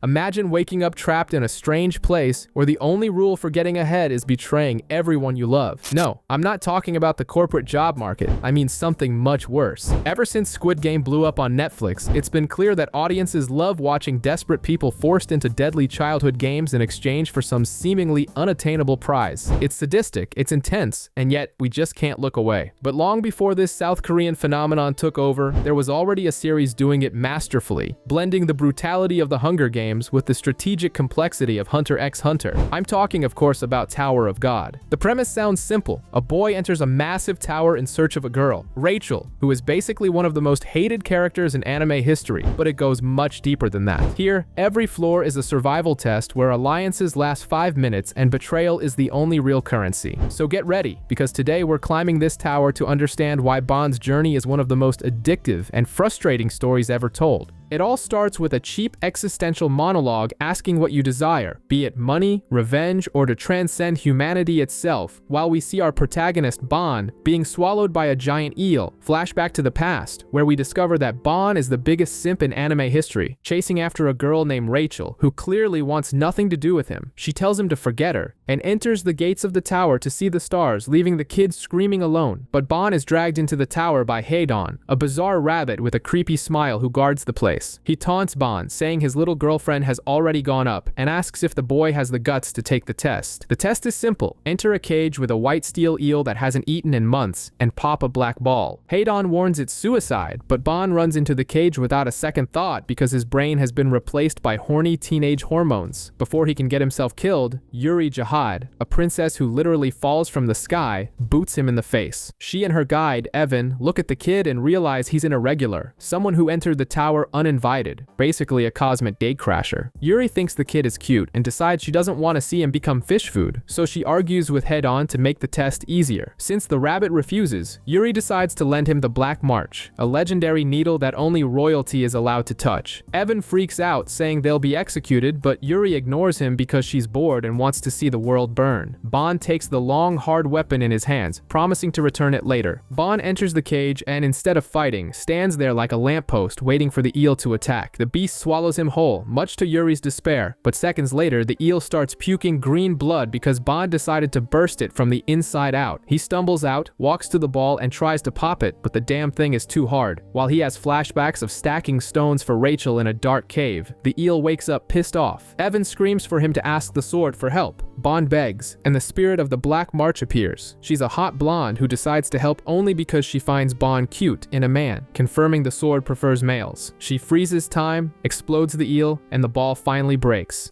Imagine waking up trapped in a strange place where the only rule for getting ahead is betraying everyone you love. No, I'm not talking about the corporate job market. I mean something much worse. Ever since Squid Game blew up on Netflix, it's been clear that audiences love watching desperate people forced into deadly childhood games in exchange for some seemingly unattainable prize. It's sadistic, it's intense, and yet we just can't look away. But long before this South Korean phenomenon took over, there was already a series doing it masterfully, blending the brutality of the Hunger Games with the strategic complexity of Hunter x Hunter. I'm talking, of course, about Tower of God. The premise sounds simple. A boy enters a massive tower in search of a girl, Rachel, who is basically one of the most hated characters in anime history, but it goes much deeper than that. Here, every floor is a survival test where alliances last 5 minutes and betrayal is the only real currency. So get ready, because today we're climbing this tower to understand why Bond's journey is one of the most addictive and frustrating stories ever told. It all starts with a cheap existential monologue asking what you desire, be it money, revenge, or to transcend humanity itself, while we see our protagonist Bond being swallowed by a giant eel. Flashback to the past, where we discover that Bond is the biggest simp in anime history, chasing after a girl named Rachel, who clearly wants nothing to do with him. She tells him to forget her, and enters the gates of the tower to see the stars, leaving the kids screaming alone. But Bond is dragged into the tower by Haydon, a bizarre rabbit with a creepy smile who guards the place. He taunts Bond, saying his little girlfriend has already gone up, and asks if the boy has the guts to take the test. The test is simple. Enter a cage with a white steel eel that hasn't eaten in months, and pop a black ball. Haydon warns it's suicide, but Bond runs into the cage without a second thought because his brain has been replaced by horny teenage hormones. Before he can get himself killed, Yuri Jahad, a princess who literally falls from the sky, boots him in the face. She and her guide, Evan, look at the kid and realize he's an irregular, someone who entered the tower uninvited, basically a cosmic gatecrasher. Yuri thinks the kid is cute and decides she doesn't want to see him become fish food, so she argues with Haydon to make the test easier. Since the rabbit refuses, Yuri decides to lend him the Black March, a legendary needle that only royalty is allowed to touch. Evan freaks out, saying they'll be executed, but Yuri ignores him because she's bored and wants to see the world burn. Bond takes the long, hard weapon in his hands, promising to return it later. Bond enters the cage and, instead of fighting, stands there like a lamppost waiting for the eel to attack. The beast swallows him whole, much to Yuri's despair, but seconds later, the eel starts puking green blood because Bond decided to burst it from the inside out. He stumbles out, walks to the ball, and tries to pop it, but the damn thing is too hard. While he has flashbacks of stacking stones for Rachel in a dark cave, the eel wakes up pissed off. Evan screams for him to ask the sword for help. Bond begs, and the spirit of the Black March appears. She's a hot blonde who decides to help only because she finds Bond cute in a man, confirming the sword prefers males. She freezes time, explodes the eel, and the ball finally breaks.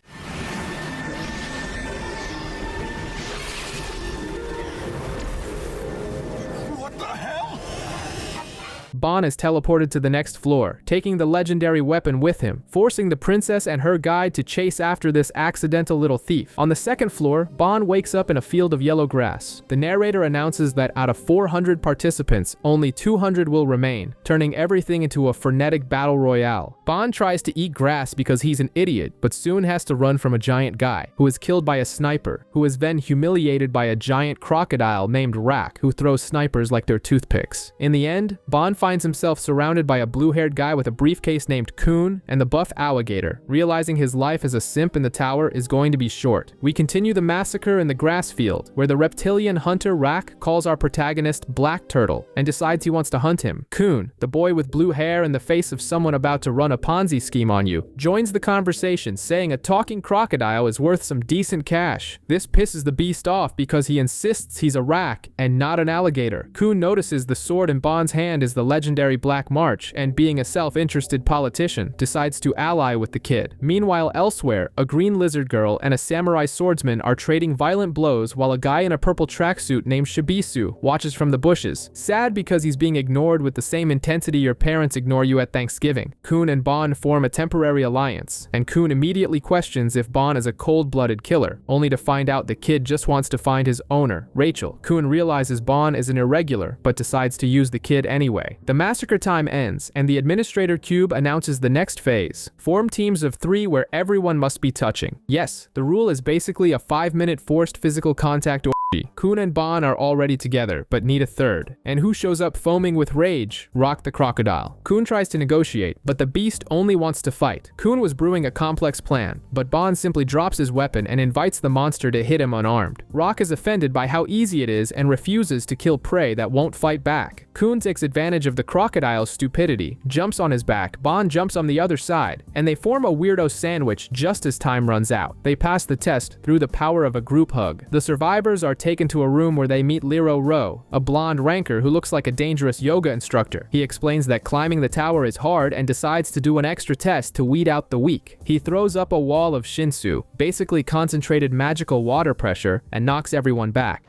Bond is teleported to the next floor, taking the legendary weapon with him, forcing the princess and her guide to chase after this accidental little thief. On the second floor, Bond wakes up in a field of yellow grass. The narrator announces that out of 400 participants, only 200 will remain, turning everything into a frenetic battle royale. Bond tries to eat grass because he's an idiot, but soon has to run from a giant guy, who is killed by a sniper, who is then humiliated by a giant crocodile named Rak, who throws snipers like they're toothpicks. In the end, Bond finds himself surrounded by a blue-haired guy with a briefcase named Khun and the buff alligator, realizing his life as a simp in the tower is going to be short. We continue the massacre in the grass field, where the reptilian hunter Rak calls our protagonist Black Turtle and decides he wants to hunt him. Khun, the boy with blue hair and the face of someone about to run a Ponzi scheme on you, joins the conversation, saying a talking crocodile is worth some decent cash. This pisses the beast off because he insists he's a Rak and not an alligator. Khun notices the sword in Bond's hand is the legendary Black March, and being a self-interested politician, decides to ally with the kid. Meanwhile, elsewhere, a green lizard girl and a samurai swordsman are trading violent blows while a guy in a purple tracksuit named Shibisu watches from the bushes, sad because he's being ignored with the same intensity your parents ignore you at Thanksgiving. Khun and Bond form a temporary alliance, and Khun immediately questions if Bond is a cold-blooded killer, only to find out the kid just wants to find his owner, Rachel. Khun realizes Bond is an irregular, but decides to use the kid anyway. The massacre time ends, and the administrator cube announces the next phase. Form teams of 3 where everyone must be touching. Yes, the rule is basically a 5-minute forced physical contact orgy. Khun and Ban are already together, but need a third. And who shows up foaming with rage? Rak the crocodile. Khun tries to negotiate, but the beast only wants to fight. Khun was brewing a complex plan, but Ban simply drops his weapon and invites the monster to hit him unarmed. Rak is offended by how easy it is and refuses to kill prey that won't fight back. Khun takes advantage of the crocodile's stupidity, jumps on his back, Ban jumps on the other side, and they form a weirdo sandwich just as time runs out. They pass the test through the power of a group hug. The survivors are taken to a room where they meet Liro Ro, a blonde ranker who looks like a dangerous yoga instructor. He explains that climbing the tower is hard and decides to do an extra test to weed out the weak. He throws up a wall of Shinsu, basically concentrated magical water pressure, and knocks everyone back.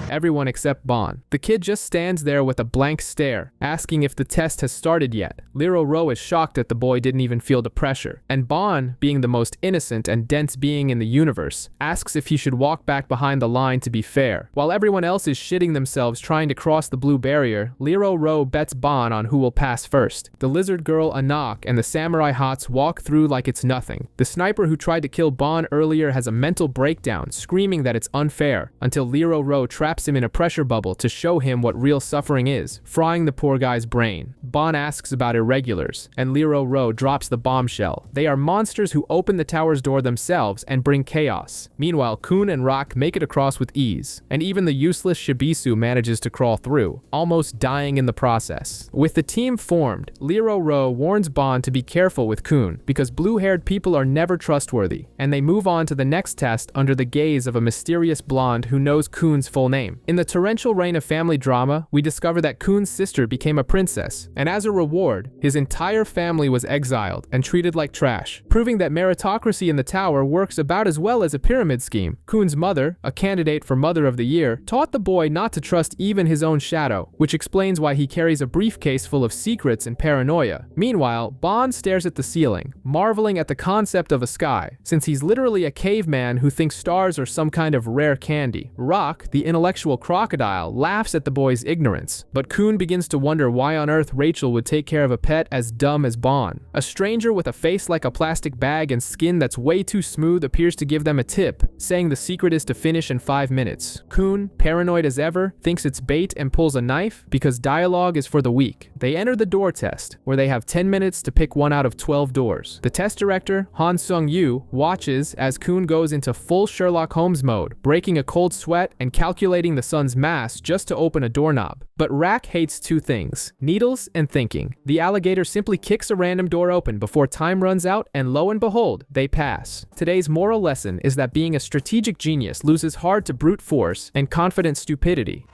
Everyone except Ban. The kid just stands there with a blank stare, asking if the test has started yet. Liro Ro is shocked that the boy didn't even feel the pressure. And Ban, being the most innocent and dense being in the universe, asks if he should walk back behind the line to be fair. While everyone else is shitting themselves trying to cross the blue barrier, Liro Ro bets Ban on who will pass first. The lizard girl Anak and the samurai hots walk through like it's nothing. The sniper who tried to kill Ban earlier has a mental breakdown, screaming that it's unfair, until Liro Ro traps him in a pressure bubble to show him what real suffering is, frying the poor guy's brain. Ban asks about Irregulars, and Liro Ro drops the bombshell. They are monsters who open the tower's door themselves and bring chaos. Meanwhile, Khun and Rak make it across with ease, and even the useless Shibisu manages to crawl through, almost dying in the process. With the team formed, Liro Ro warns Ban to be careful with Khun, because blue-haired people are never trustworthy, and they move on to the next test under the gaze of a mysterious blonde who knows Khun's full name. In the torrential rain of family drama, we discover that Khun's sister became a princess, and as a reward, his entire family was exiled and treated like trash, proving that meritocracy in the tower works about as well as a pyramid scheme. Khun's mother, a candidate for Mother of the Year, taught the boy not to trust even his own shadow, which explains why he carries a briefcase full of secrets and paranoia. Meanwhile, Ban stares at the ceiling, marveling at the concept of a sky, since he's literally a caveman who thinks stars are some kind of rare candy. Rak, the intellectual crocodile, laughs at the boy's ignorance, but Khun begins to wonder why on earth Rachel would take care of a pet as dumb as Ban. A stranger with a face like a plastic bag and skin that's way too smooth appears to give them a tip, saying the secret is to finish in 5 minutes. Khun, paranoid as ever, thinks it's bait and pulls a knife because dialogue is for the weak. They enter the door test, where they have 10 minutes to pick one out of 12 doors. The test director, Han Sung-yu, watches as Khun goes into full Sherlock Holmes mode, breaking a cold sweat and calculating the sun's mass just to open a doorknob. But Rak hates 2 things: needles and thinking. The alligator simply kicks a random door open before time runs out, and lo and behold, they pass. Today's moral lesson is that being a strategic genius loses hard to brute force and confident stupidity.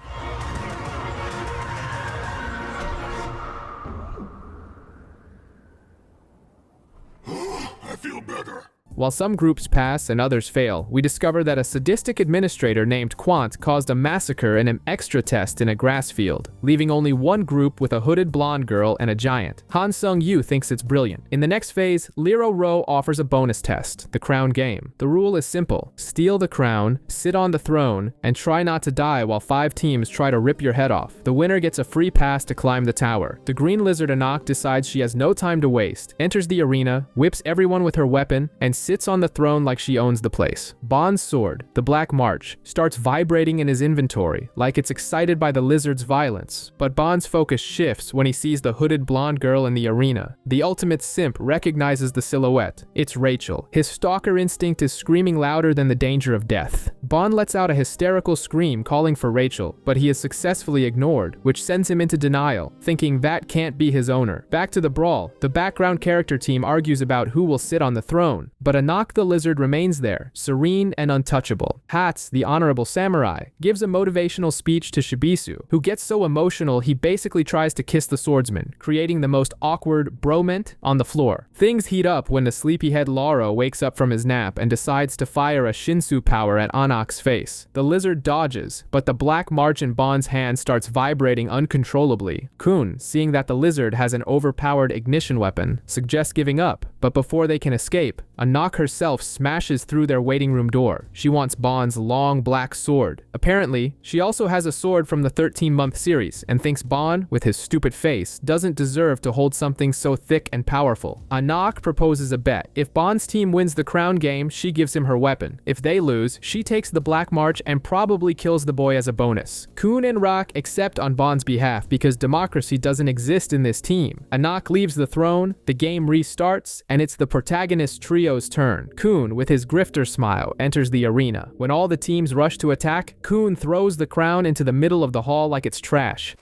I feel better. While some groups pass and others fail, we discover that a sadistic administrator named Quant caused a massacre in an extra test in a grass field, leaving only one group with a hooded blonde girl and a giant. Han Sung-yu thinks it's brilliant. In the next phase, Liro Ro offers a bonus test, the crown game. The rule is simple: steal the crown, sit on the throne, and try not to die while 5 teams try to rip your head off. The winner gets a free pass to climb the tower. The green lizard Anak decides she has no time to waste, enters the arena, whips everyone with her weapon, and sits on the throne like she owns the place. Ban's sword, the Black March, starts vibrating in his inventory like it's excited by the lizard's violence, but Ban's focus shifts when he sees the hooded blonde girl in the arena. The ultimate simp recognizes the silhouette. It's Rachel. His stalker instinct is screaming louder than the danger of death. Ban lets out a hysterical scream calling for Rachel, but he is successfully ignored, which sends him into denial, thinking that can't be his owner. Back to the brawl. The background character team argues about who will sit on the throne, but Anak the lizard remains there, serene and untouchable. Hats, the honorable samurai, gives a motivational speech to Shibisu, who gets so emotional he basically tries to kiss the swordsman, creating the most awkward broment on the floor. Things heat up when the sleepyhead Lauro wakes up from his nap and decides to fire a Shinsu power at Anak's face. The lizard dodges, but the Black March in Ban's hand starts vibrating uncontrollably. Khun, seeing that the lizard has an overpowered ignition weapon, suggests giving up, but before they can escape, Anak Anak herself smashes through their waiting room door. She wants Bon's long black sword. Apparently, she also has a sword from the 13-month series and thinks Bon, with his stupid face, doesn't deserve to hold something so thick and powerful. Anak proposes a bet. If Bon's team wins the crown game, she gives him her weapon. If they lose, she takes the Black March and probably kills the boy as a bonus. Khun and Rak accept on Bon's behalf because democracy doesn't exist in this team. Anak leaves the throne, the game restarts, and it's the protagonist trio's turn. Khun, with his grifter smile, enters the arena. When all the teams rush to attack, Khun throws the crown into the middle of the hall like it's trash.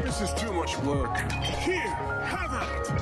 This is too much work. Here, have it!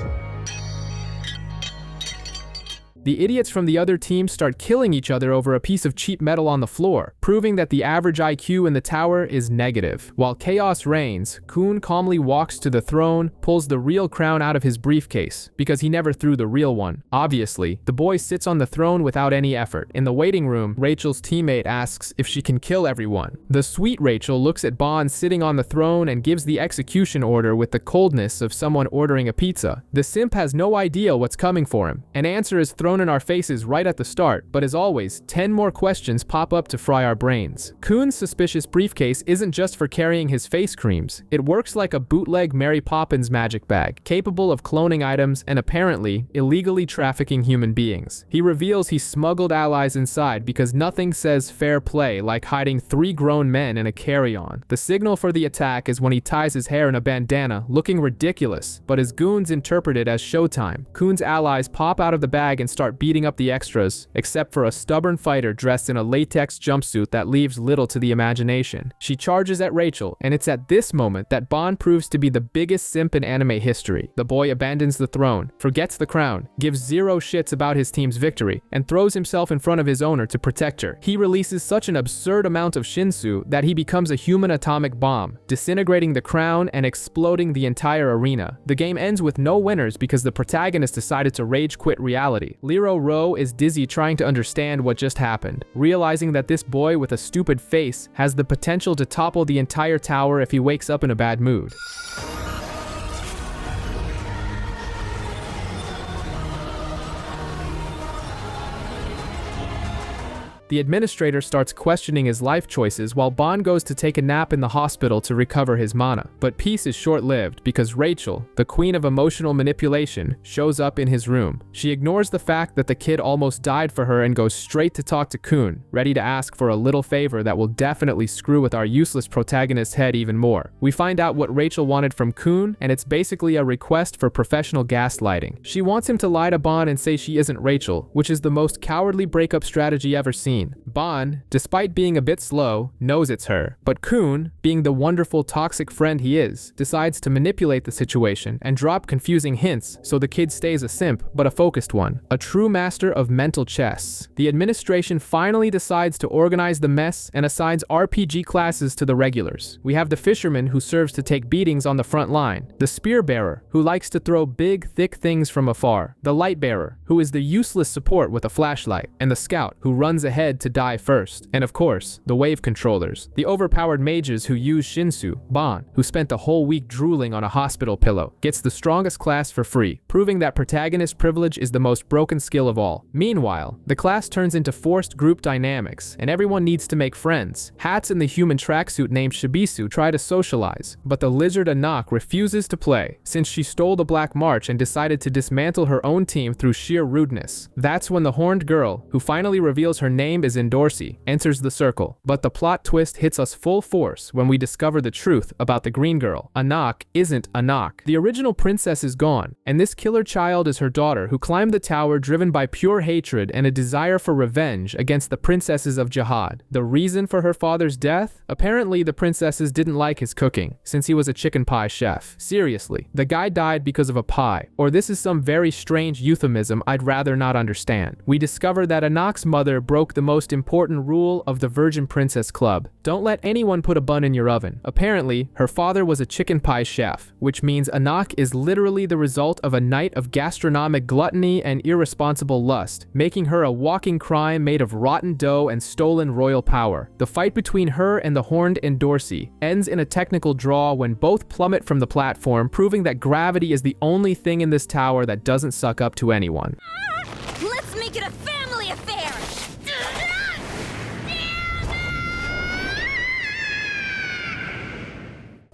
The idiots from the other team start killing each other over a piece of cheap metal on the floor, proving that the average IQ in the tower is negative. While chaos reigns, Khun calmly walks to the throne, pulls the real crown out of his briefcase, because he never threw the real one. Obviously, the boy sits on the throne without any effort. In the waiting room, Rachel's teammate asks if she can kill everyone. The sweet Rachel looks at Bon sitting on the throne and gives the execution order with the coldness of someone ordering a pizza. The simp has no idea what's coming for him. An answer is thrown in our faces right at the start, but as always, 10 more questions pop up to fry our brains. Khun's suspicious briefcase isn't just for carrying his face creams. It works like a bootleg Mary Poppins magic bag, capable of cloning items and apparently illegally trafficking human beings. He reveals he smuggled allies inside because nothing says fair play like hiding 3 grown men in a carry-on. The signal for the attack is when he ties his hair in a bandana, looking ridiculous, but his goons interpret it as showtime. Khun's allies pop out of the bag and start beating up the extras, except for a stubborn fighter dressed in a latex jumpsuit that leaves little to the imagination. She charges at Rachel, and it's at this moment that Bon proves to be the biggest simp in anime history. The boy abandons the throne, forgets the crown, gives zero shits about his team's victory, and throws himself in front of his owner to protect her. He releases such an absurd amount of Shinsu that he becomes a human atomic bomb, disintegrating the crown and exploding the entire arena. The game ends with no winners because the protagonist decided to rage quit reality. Lero Rowe is dizzy trying to understand what just happened, realizing that this boy with a stupid face has the potential to topple the entire tower if he wakes up in a bad mood. The administrator starts questioning his life choices while Bon goes to take a nap in the hospital to recover his mana. But peace is short-lived because Rachel, the queen of emotional manipulation, shows up in his room. She ignores the fact that the kid almost died for her and goes straight to talk to Khun, ready to ask for a little favor that will definitely screw with our useless protagonist's head even more. We find out what Rachel wanted from Khun, and it's basically a request for professional gaslighting. She wants him to lie to Bon and say she isn't Rachel, which is the most cowardly breakup strategy ever seen. Bon, despite being a bit slow, knows it's her, but Khun, being the wonderful toxic friend he is, decides to manipulate the situation and drop confusing hints so the kid stays a simp, but a focused one, a true master of mental chess. The administration finally decides to organize the mess and assigns RPG classes to the regulars. We have the fisherman who serves to take beatings on the front line, the spear bearer who likes to throw big, thick things from afar, the light bearer who is the useless support with a flashlight, and the scout who runs ahead to die first. And of course, the wave controllers, the overpowered mages who use Shinsu. Bon, who spent the whole week drooling on a hospital pillow, gets the strongest class for free, proving that protagonist privilege is the most broken skill of all. Meanwhile, the class turns into forced group dynamics, and everyone needs to make friends. Hats and the human tracksuit named Shibisu try to socialize, but the lizard Anak refuses to play, since she stole the Black March and decided to dismantle her own team through sheer rudeness. That's when the horned girl, who finally reveals her name is Endorsi, enters the circle. But the plot twist hits us full force when we discover the truth about the green girl. Anak isn't Anak. The original princess is gone, and this killer child is her daughter who climbed the tower driven by pure hatred and a desire for revenge against the princesses of Jahad. The reason for her father's death? Apparently the princesses didn't like his cooking, since he was a chicken pie chef. Seriously, the guy died because of a pie, or this is some very strange euphemism I'd rather not understand. We discover that Anak's mother broke the most important rule of the Virgin Princess Club. Don't let anyone put a bun in your oven. Apparently, her father was a chicken pie chef, which means Anak is literally the result of a night of gastronomic gluttony and irresponsible lust, making her a walking crime made of rotten dough and stolen royal power. The fight between her and the horned Endorsey ends in a technical draw when both plummet from the platform, proving that gravity is the only thing in this tower that doesn't suck up to anyone. Let's make it a family affair!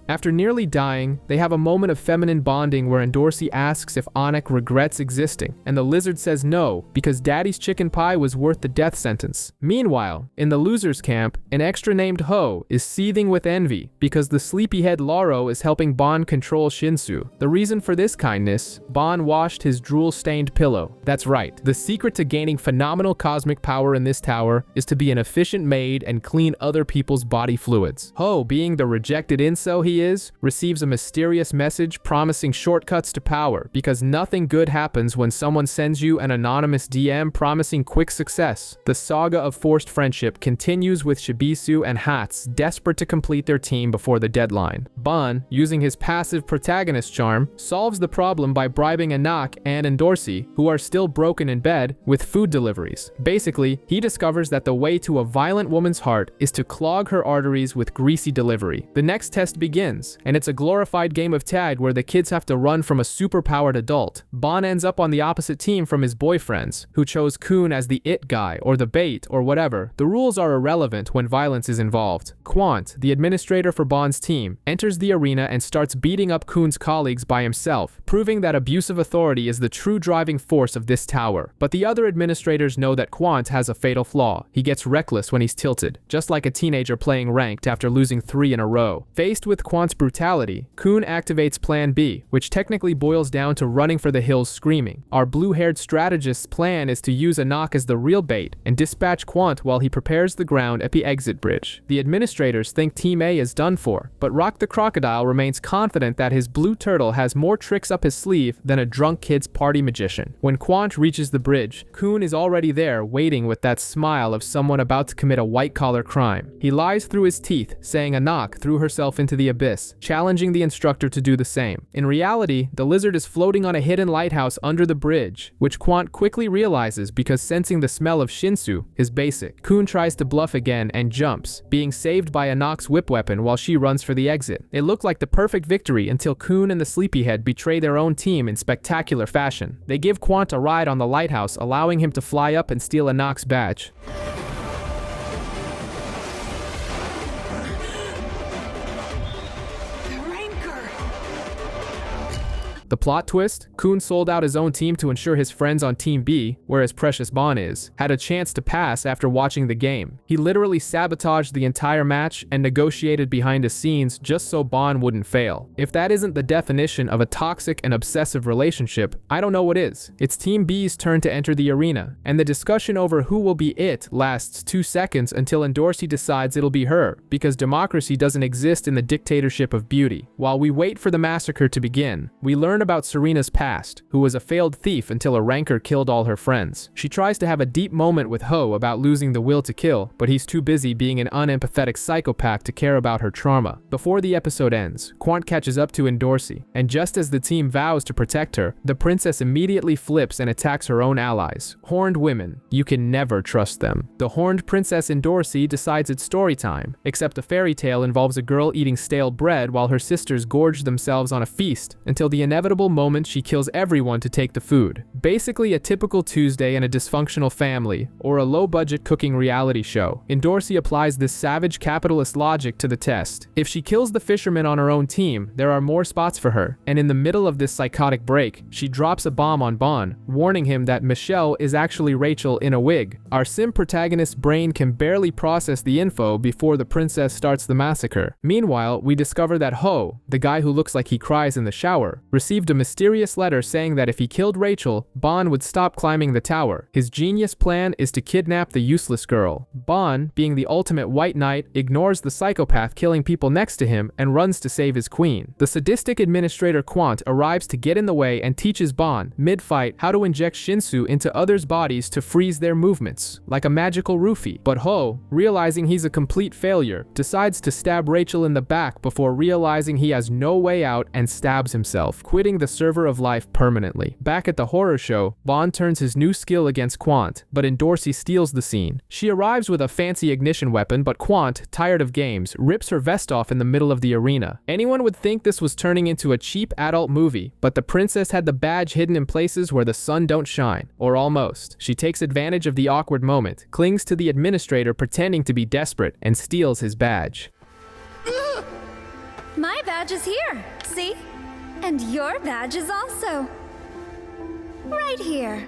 After nearly dying, they have a moment of feminine bonding where Endorsey asks if Anak regrets existing, and the lizard says no, because Daddy's chicken pie was worth the death sentence. Meanwhile, in the loser's camp, an extra named Ho is seething with envy because the sleepyhead Laro is helping Bon control Shinsu. The reason for this kindness, Bon washed his drool-stained pillow. That's right, the secret to gaining phenomenal cosmic power in this tower is to be an efficient maid and clean other people's body fluids. Ho, being the rejected incel he is, receives a mysterious message promising shortcuts to power because nothing good happens when someone sends you an anonymous DM promising quick success. The saga of forced friendship continues with Shibisu and Hats desperate to complete their team before the deadline. Bon, using his passive protagonist charm, solves the problem by bribing Anak and Endorsey, who are still broken in bed, with food deliveries. Basically, he discovers that the way to a violent woman's heart is to clog her arteries with greasy delivery. The next test begins, and it's a glorified game of tag where the kids have to run from a superpowered adult. Bon ends up on the opposite team from his boyfriends, who chose Khun as the it guy or the bait or whatever. The rules are irrelevant when violence is involved. Quant, the administrator for Bon's team, enters the arena and starts beating up Khun's colleagues by himself, proving that abuse of authority is the true driving force of this tower. But the other administrators know that Quant has a fatal flaw. He gets reckless when he's tilted, just like a teenager playing ranked after losing 3 in a row. Faced with Quant's brutality, Khun activates Plan B, which technically boils down to running for the hills screaming. Our blue-haired strategist's plan is to use Anak as the real bait and dispatch Quant while he prepares the ground at the exit bridge. The administrators think Team A is done for, but Rock the Crocodile remains confident that his blue turtle has more tricks up his sleeve than a drunk kid's party magician. When Quant reaches the bridge, Khun is already there waiting with that smile of someone about to commit a white-collar crime. He lies through his teeth, saying Anak threw herself into the abyss, challenging the instructor to do the same. In reality, the lizard is floating on a hidden lighthouse under the bridge, which Quant quickly realizes because sensing the smell of Shinsu is basic. Khun tries to bluff again and jumps, being saved by Anak's whip weapon while she runs for the exit. It looked like the perfect victory until Khun and the sleepyhead betray their own team in spectacular fashion. They give Quant a ride on the lighthouse, allowing him to fly up and steal Anak's badge. The plot twist? Khun sold out his own team to ensure his friends on Team B, where his precious Bon is, had a chance to pass after watching the game. He literally sabotaged the entire match and negotiated behind the scenes just so Bon wouldn't fail. If that isn't the definition of a toxic and obsessive relationship, I don't know what is. It's Team B's turn to enter the arena, and the discussion over who will be it lasts 2 seconds until Endorsey decides it'll be her, because democracy doesn't exist in the dictatorship of beauty. While we wait for the massacre to begin, we learn about Serena's past, who was a failed thief until a rancor killed all her friends. She tries to have a deep moment with Ho about losing the will to kill, but he's too busy being an unempathetic psychopath to care about her trauma. Before the episode ends, Quant catches up to Endorsey, and just as the team vows to protect her, the princess immediately flips and attacks her own allies. Horned women. You can never trust them. The horned princess Endorsey decides it's story time, except the fairy tale involves a girl eating stale bread while her sisters gorge themselves on a feast, until the inevitable moment she kills everyone to take the food. Basically a typical Tuesday in a dysfunctional family, or a low-budget cooking reality show. Endorsey applies this savage capitalist logic to the test. If she kills the fisherman on her own team, there are more spots for her, and in the middle of this psychotic break, she drops a bomb on Bon, warning him that Michelle is actually Rachel in a wig. Our sim protagonist's brain can barely process the info before the princess starts the massacre. Meanwhile, we discover that Ho, the guy who looks like he cries in the shower, receives received a mysterious letter saying that if he killed Rachel, Bon would stop climbing the tower. His genius plan is to kidnap the useless girl. Bon, being the ultimate white knight, ignores the psychopath killing people next to him and runs to save his queen. The sadistic administrator Quant arrives to get in the way and teaches Bon, mid-fight, how to inject Shinsu into others' bodies to freeze their movements, like a magical roofie. But Ho, realizing he's a complete failure, decides to stab Rachel in the back before realizing he has no way out and stabs himself, quitting the server of life permanently. Back at the horror show, Bon turns his new skill against Quant, but Endorsi steals the scene. She arrives with a fancy ignition weapon, but Quant, tired of games, rips her vest off in the middle of the arena. Anyone would think this was turning into a cheap adult movie, but the princess had the badge hidden in places where the sun don't shine, or almost. She takes advantage of the awkward moment, clings to the administrator pretending to be desperate, and steals his badge. My badge is here, see? And your badge is also right here.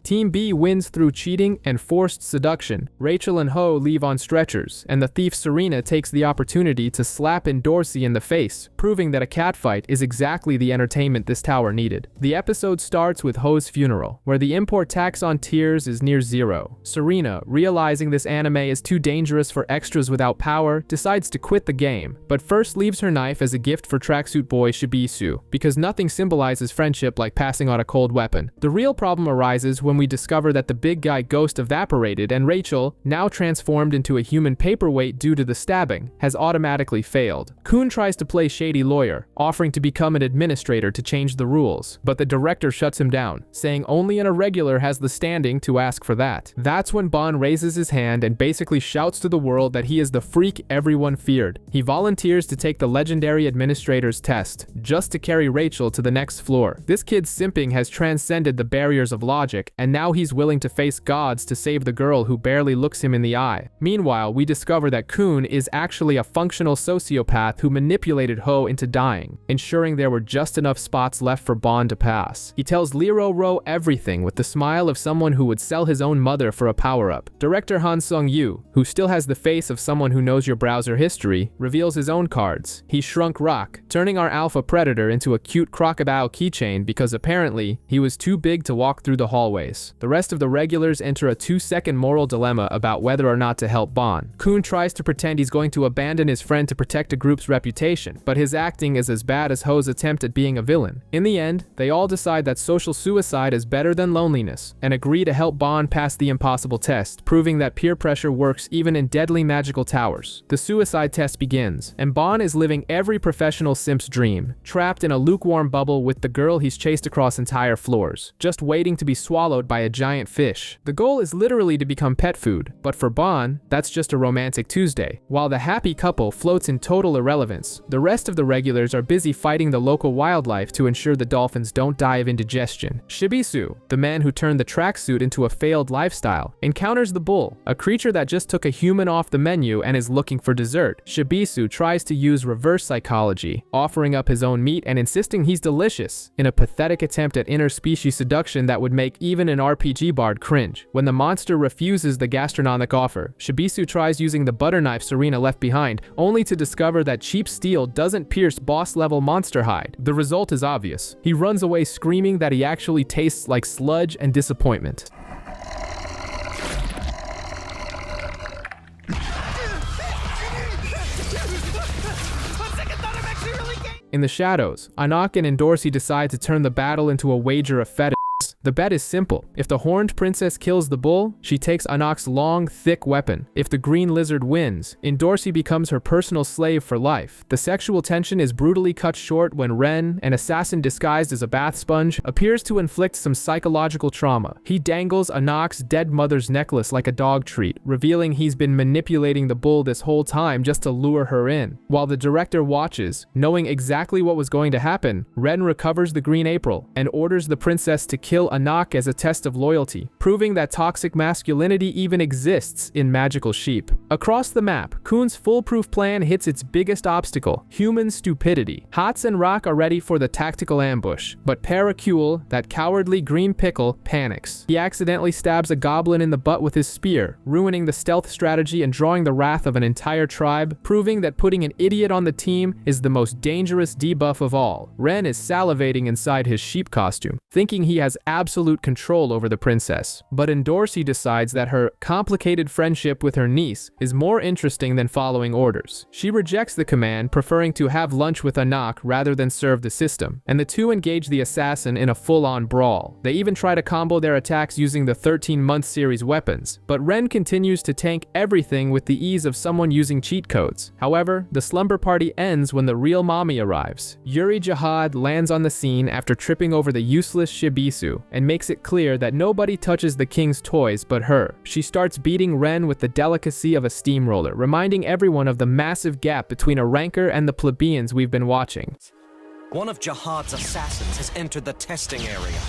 Team B wins through cheating and forced seduction. Rachel and Ho leave on stretchers, and the thief Serena takes the opportunity to slap Endorsi in the face, proving that a catfight is exactly the entertainment this tower needed. The episode starts with Ho's funeral, where the import tax on tears is near zero. Serena, realizing this anime is too dangerous for extras without power, decides to quit the game, but first leaves her knife as a gift for tracksuit boy Shibisu, because nothing symbolizes friendship like passing on a cold weapon. The real problem arises when we discover that the big guy ghost evaporated and Rachel, now transformed into a human paperweight due to the stabbing, has automatically failed. Khun tries to play shady lawyer, offering to become an administrator to change the rules, but the director shuts him down, saying only an Irregular has the standing to ask for that. That's when Bon raises his hand and basically shouts to the world that he is the freak everyone feared. He volunteers to take the legendary administrator's test, just to carry Rachel to the next floor. This kid's simping has transcended the barriers of logic, and now he's willing to face gods to save the girl who barely looks him in the eye. Meanwhile, we discover that Khun is actually a functional sociopath who manipulated Ho into dying, ensuring there were just enough spots left for Bon to pass. He tells Lero Ro everything with the smile of someone who would sell his own mother for a power-up. Director Han Sung-yu, who still has the face of someone who knows your browser history, reveals his own cards. He shrunk Rak, turning our alpha predator into a cute crocodile keychain because apparently he was too big to walk through the hallways. The rest of the regulars enter a 2-second moral dilemma about whether or not to help Bon. Khun tries to pretend he's going to abandon his friend to protect a group's reputation, but his acting is as bad as Ho's attempt at being a villain. In the end, they all decide that social suicide is better than loneliness, and agree to help Bon pass the impossible test, proving that peer pressure works even in deadly magical towers. The suicide test begins, and Bon is living every professional simp's dream, trapped in a lukewarm bubble with the girl he's chased across entire floors, just waiting to be swallowed by a giant fish. The goal is literally to become pet food, but for Bon, that's just a romantic Tuesday. While the happy couple floats in total irrelevance, the rest of the regulars are busy fighting the local wildlife to ensure the dolphins don't die of indigestion. Shibisu, the man who turned the tracksuit into a failed lifestyle, encounters the bull, a creature that just took a human off the menu and is looking for dessert. Shibisu tries to use reverse psychology, offering up his own meat and insisting he's delicious, in a pathetic attempt at interspecies seduction that would make even an RPG bard cringe. When the monster refuses the gastronomic offer, Shibisu tries using the butter knife Serena left behind, only to discover that cheap steel doesn't pierce boss-level monster hide. The result is obvious. He runs away screaming that he actually tastes like sludge and disappointment. In the shadows, Anak and Endorsi decide to turn the battle into a wager of fetish. The bet is simple. If the horned princess kills the bull, she takes Anak's long, thick weapon. If the green lizard wins, Endorsi becomes her personal slave for life. The sexual tension is brutally cut short when Ren, an assassin disguised as a bath sponge, appears to inflict some psychological trauma. He dangles Anak's dead mother's necklace like a dog treat, revealing he's been manipulating the bull this whole time just to lure her in. While the director watches, knowing exactly what was going to happen, Ren recovers the green April and orders the princess to kill Anak as a test of loyalty, proving that toxic masculinity even exists in magical sheep. Across the map, Khun's foolproof plan hits its biggest obstacle, human stupidity. Hots and Rak are ready for the tactical ambush, but Paracule, that cowardly green pickle, panics. He accidentally stabs a goblin in the butt with his spear, ruining the stealth strategy and drawing the wrath of an entire tribe, proving that putting an idiot on the team is the most dangerous debuff of all. Ren is salivating inside his sheep costume, thinking he has absolute control over the princess. But Endorsi decides that her complicated friendship with her niece is more interesting than following orders. She rejects the command, preferring to have lunch with Anak rather than serve the system, and the two engage the assassin in a full-on brawl. They even try to combo their attacks using the 13-month series weapons, but Ren continues to tank everything with the ease of someone using cheat codes. However, the slumber party ends when the real mommy arrives. Jue Jahad lands on the scene after tripping over the useless Shibisu and makes it clear that nobody touches the king's toys but her. She starts beating Ren with the delicacy of a steamroller, reminding everyone of the massive gap between a ranker and the plebeians we've been watching. One of Jahad's assassins has entered the testing area.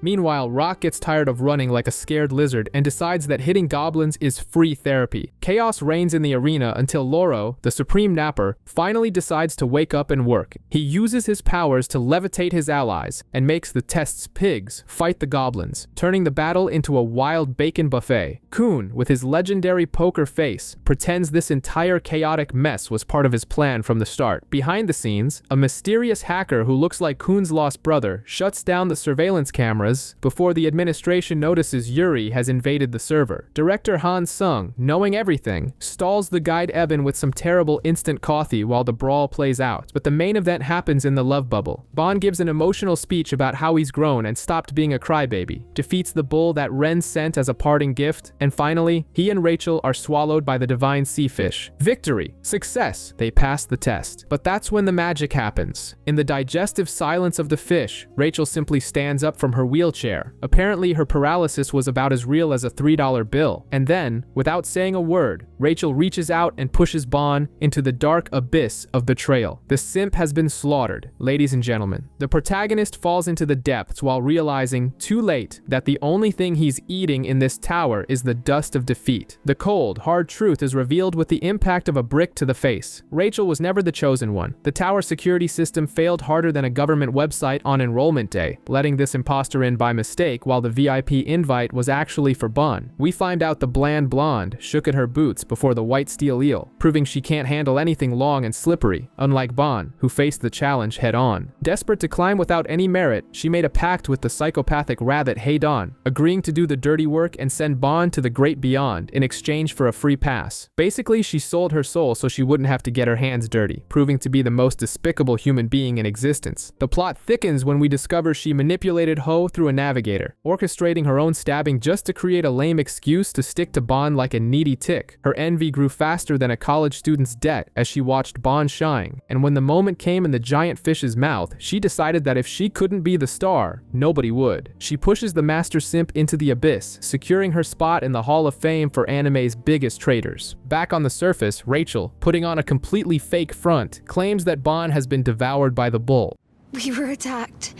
Meanwhile, Rak gets tired of running like a scared lizard and decides that hitting goblins is free therapy. Chaos reigns in the arena until Loro, the supreme napper, finally decides to wake up and work. He uses his powers to levitate his allies and makes the test's pigs fight the goblins, turning the battle into a wild bacon buffet. Khun, with his legendary poker face, pretends this entire chaotic mess was part of his plan from the start. Behind the scenes, a mysterious hacker who looks like Khun's lost brother shuts down the surveillance cameras before the administration notices Yuri has invaded the server. Director Han Sung, knowing everything, stalls the guide Eben with some terrible instant coffee while the brawl plays out. But the main event happens in the love bubble. Bon gives an emotional speech about how he's grown and stopped being a crybaby, defeats the bull that Ren sent as a parting gift, and finally, he and Rachel are swallowed by the divine sea fish. Victory! Success! They pass the test. But that's when the magic happens. In the digestive silence of the fish, Rachel simply stands up from her wheelchair. Apparently, her paralysis was about as real as a $3 bill. And then, without saying a word, Rachel reaches out and pushes Bon into the dark abyss of betrayal. The simp has been slaughtered, ladies and gentlemen. The protagonist falls into the depths while realizing, too late, that the only thing he's eating in this tower is the dust of defeat. The cold, hard truth is revealed with the impact of a brick to the face. Rachel was never the chosen one. The tower security system failed harder than a government website on enrollment day, letting this imposter in by mistake while the VIP invite was actually for Bon. We find out the bland blonde shook at her boots before the white steel eel, proving she can't handle anything long and slippery, unlike Bon, who faced the challenge head-on. Desperate to climb without any merit, she made a pact with the psychopathic rabbit Heydon, agreeing to do the dirty work and send Bon to the great beyond in exchange for a free pass. Basically, she sold her soul so she wouldn't have to get her hands dirty, proving to be the most despicable human being in existence. The plot thickens when we discover she manipulated Ho through a navigator, orchestrating her own stabbing just to create a lame excuse to stick to Bon like a needy tick. Her envy grew faster than a college student's debt as she watched Bon shine, and when the moment came in the giant fish's mouth, she decided that if she couldn't be the star, nobody would. She pushes the master simp into the abyss, securing her spot in the Hall of Fame for anime's biggest traitors. Back on the surface, Rachel, putting on a completely fake front, claims that Bon has been devoured by the bull. We were attacked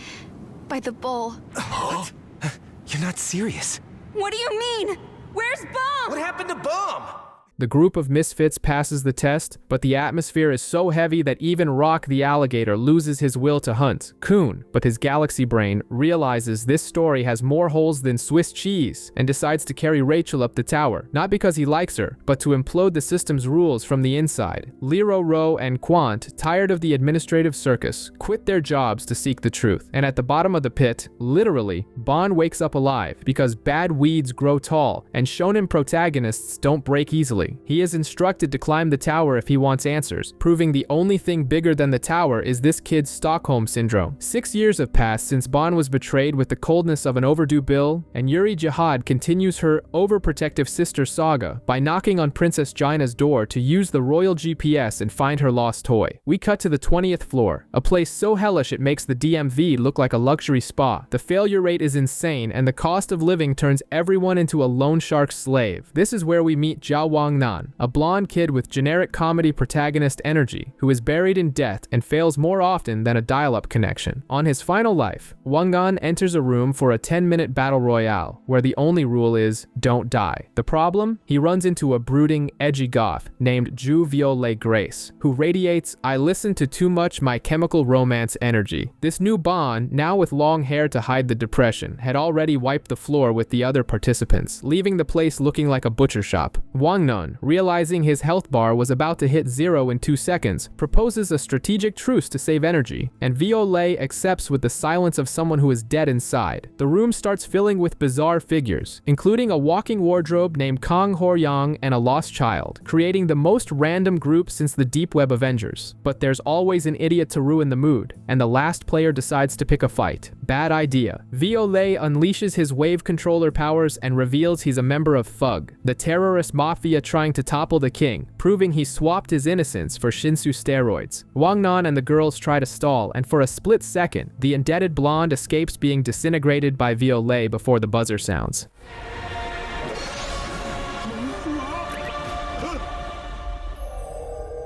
by the bull. What? You're not serious. What do you mean? Where's Bomb? What happened to Baam? The group of misfits passes the test, but the atmosphere is so heavy that even Rock the alligator loses his will to hunt. Khun, but his galaxy brain, realizes this story has more holes than Swiss cheese and decides to carry Rachel up the tower, not because he likes her, but to implode the system's rules from the inside. Lero Ro and Quant, tired of the administrative circus, quit their jobs to seek the truth. And at the bottom of the pit, literally, Bon wakes up alive because bad weeds grow tall and shonen protagonists don't break easily. He is instructed to climb the tower if he wants answers, proving the only thing bigger than the tower is this kid's Stockholm syndrome. 6 years have passed since Bon was betrayed with the coldness of an overdue bill, and Jue Jahad continues her overprotective sister saga by knocking on Princess Jaina's door to use the royal GPS and find her lost toy. We cut to the 20th floor, a place so hellish it makes the DMV look like a luxury spa. The failure rate is insane, and the cost of living turns everyone into a loan shark slave. This is where we meet Jiao Wang Nan, a blonde kid with generic comedy protagonist energy who is buried in debt and fails more often than a dial-up connection. On his final life, Nan enters a room for a 10-minute battle royale where the only rule is don't die. The problem? He runs into a brooding, edgy goth named Jue Viole Grace, who radiates "I listen to too much My Chemical Romance" energy. This new Bond, now with long hair to hide the depression, had already wiped the floor with the other participants, leaving the place looking like a butcher shop. Nan, realizing his health bar was about to hit 0 in 2 seconds, proposes a strategic truce to save energy, and Viole accepts with the silence of someone who is dead inside. The room starts filling with bizarre figures, including a walking wardrobe named Kang Hor-yang and a lost child, creating the most random group since the Deep Web Avengers. But there's always an idiot to ruin the mood, and the last player decides to pick a fight. Bad idea. Viole unleashes his wave controller powers and reveals he's a member of Thug, the terrorist mafia trying to topple the king, proving he swapped his innocence for Shinsu steroids. Nan and the girls try to stall, and for a split second, the indebted blonde escapes being disintegrated by Viole before the buzzer sounds.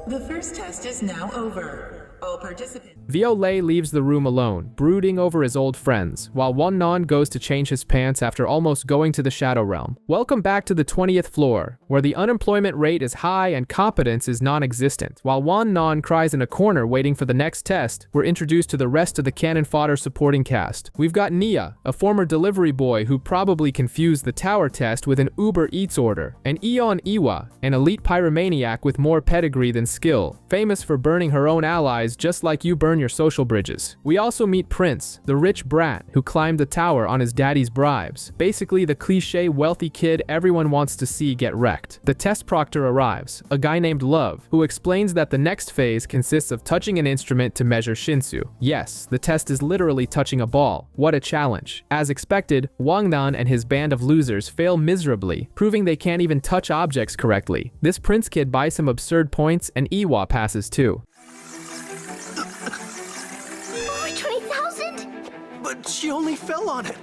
The first test is now over. All participants. Viole leaves the room alone, brooding over his old friends, while Nan goes to change his pants after almost going to the Shadow Realm. Welcome back to the 20th floor, where the unemployment rate is high and competence is non-existent. While Nan cries in a corner waiting for the next test, we're introduced to the rest of the cannon fodder supporting cast. We've got Nia, a former delivery boy who probably confused the tower test with an Uber Eats order, and Eon Iwa, an elite pyromaniac with more pedigree than skill, famous for burning her own allies just like you burn your social bridges. We also meet Prince, the rich brat who climbed the tower on his daddy's bribes, basically the cliche wealthy kid everyone wants to see get wrecked. The test proctor arrives, a guy named Love, who explains that the next phase consists of touching an instrument to measure Shinsu. Yes, the test is literally touching a ball. What a challenge. As expected, Nan and his band of losers fail miserably, proving they can't even touch objects correctly. This Prince kid buys some absurd points, and Iwa passes too. Over 20,000? But she only fell on it.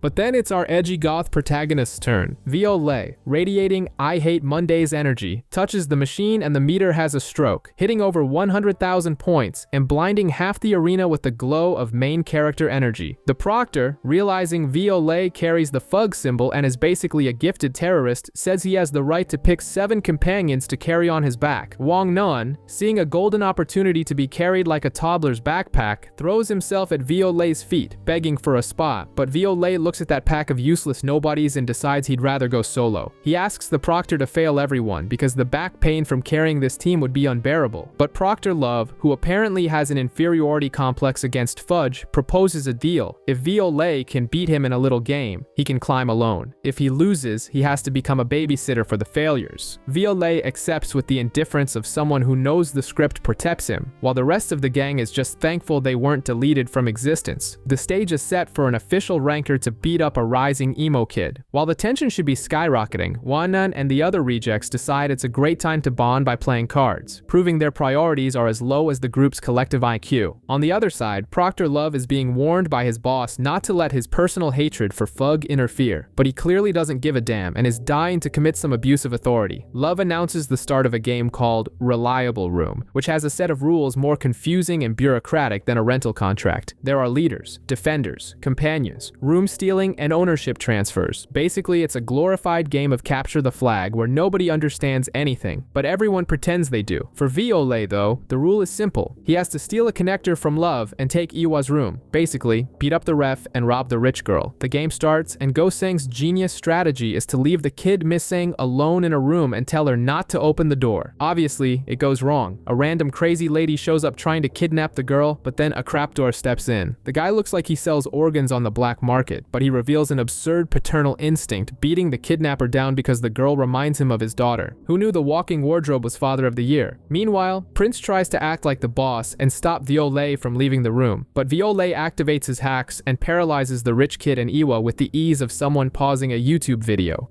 But then it's our edgy goth protagonist's turn. Viole, radiating "I hate Mondays" energy, touches the machine and the meter has a stroke, hitting over 100,000 points and blinding half the arena with the glow of main character energy. The proctor, realizing Viole carries the Thug symbol and is basically a gifted terrorist, says he has the right to pick 7 companions to carry on his back. Nan, seeing a golden opportunity to be carried like a toddler's backpack, throws himself at Viole's feet, begging for a spot, but Viole looks at that pack of useless nobodies and decides he'd rather go solo. He asks the proctor to fail everyone because the back pain from carrying this team would be unbearable. But Proctor Love, who apparently has an inferiority complex against Fudge, proposes a deal. If Viole can beat him in a little game, he can climb alone. If he loses, he has to become a babysitter for the failures. Viole accepts with the indifference of someone who knows the script protects him, while the rest of the gang is just thankful they weren't deleted from existence. The stage is set for an official ranker to beat up a rising emo kid. While the tension should be skyrocketing, Nan and the other rejects decide it's a great time to bond by playing cards, proving their priorities are as low as the group's collective IQ. On the other side, Proctor Love is being warned by his boss not to let his personal hatred for Thug interfere, but he clearly doesn't give a damn and is dying to commit some abuse of authority. Love announces the start of a game called Reliable Room, which has a set of rules more confusing and bureaucratic than a rental contract. There are leaders, defenders, companions, room stealing, and ownership transfers. Basically, it's a glorified game of capture the flag where nobody understands anything, but everyone pretends they do. For Viole, though, the rule is simple. He has to steal a connector from Love and take Iwa's room. Basically, beat up the ref and rob the rich girl. The game starts, and Go-Seng's genius strategy is to leave the kid Miss Seng alone in a room and tell her not to open the door. Obviously, it goes wrong. A random crazy lady shows up trying to kidnap the girl, but then a crapdoor steps in. The guy looks like he sells organs on the black market, but he reveals an absurd paternal instinct, beating the kidnapper down because the girl reminds him of his daughter. Who knew the walking wardrobe was father of the year? Meanwhile, Prince tries to act like the boss and stop Viole from leaving the room, but Viole activates his hacks and paralyzes the rich kid and Iwa with the ease of someone pausing a YouTube video.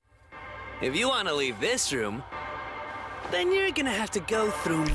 If you want to leave this room, then you're gonna have to go through me.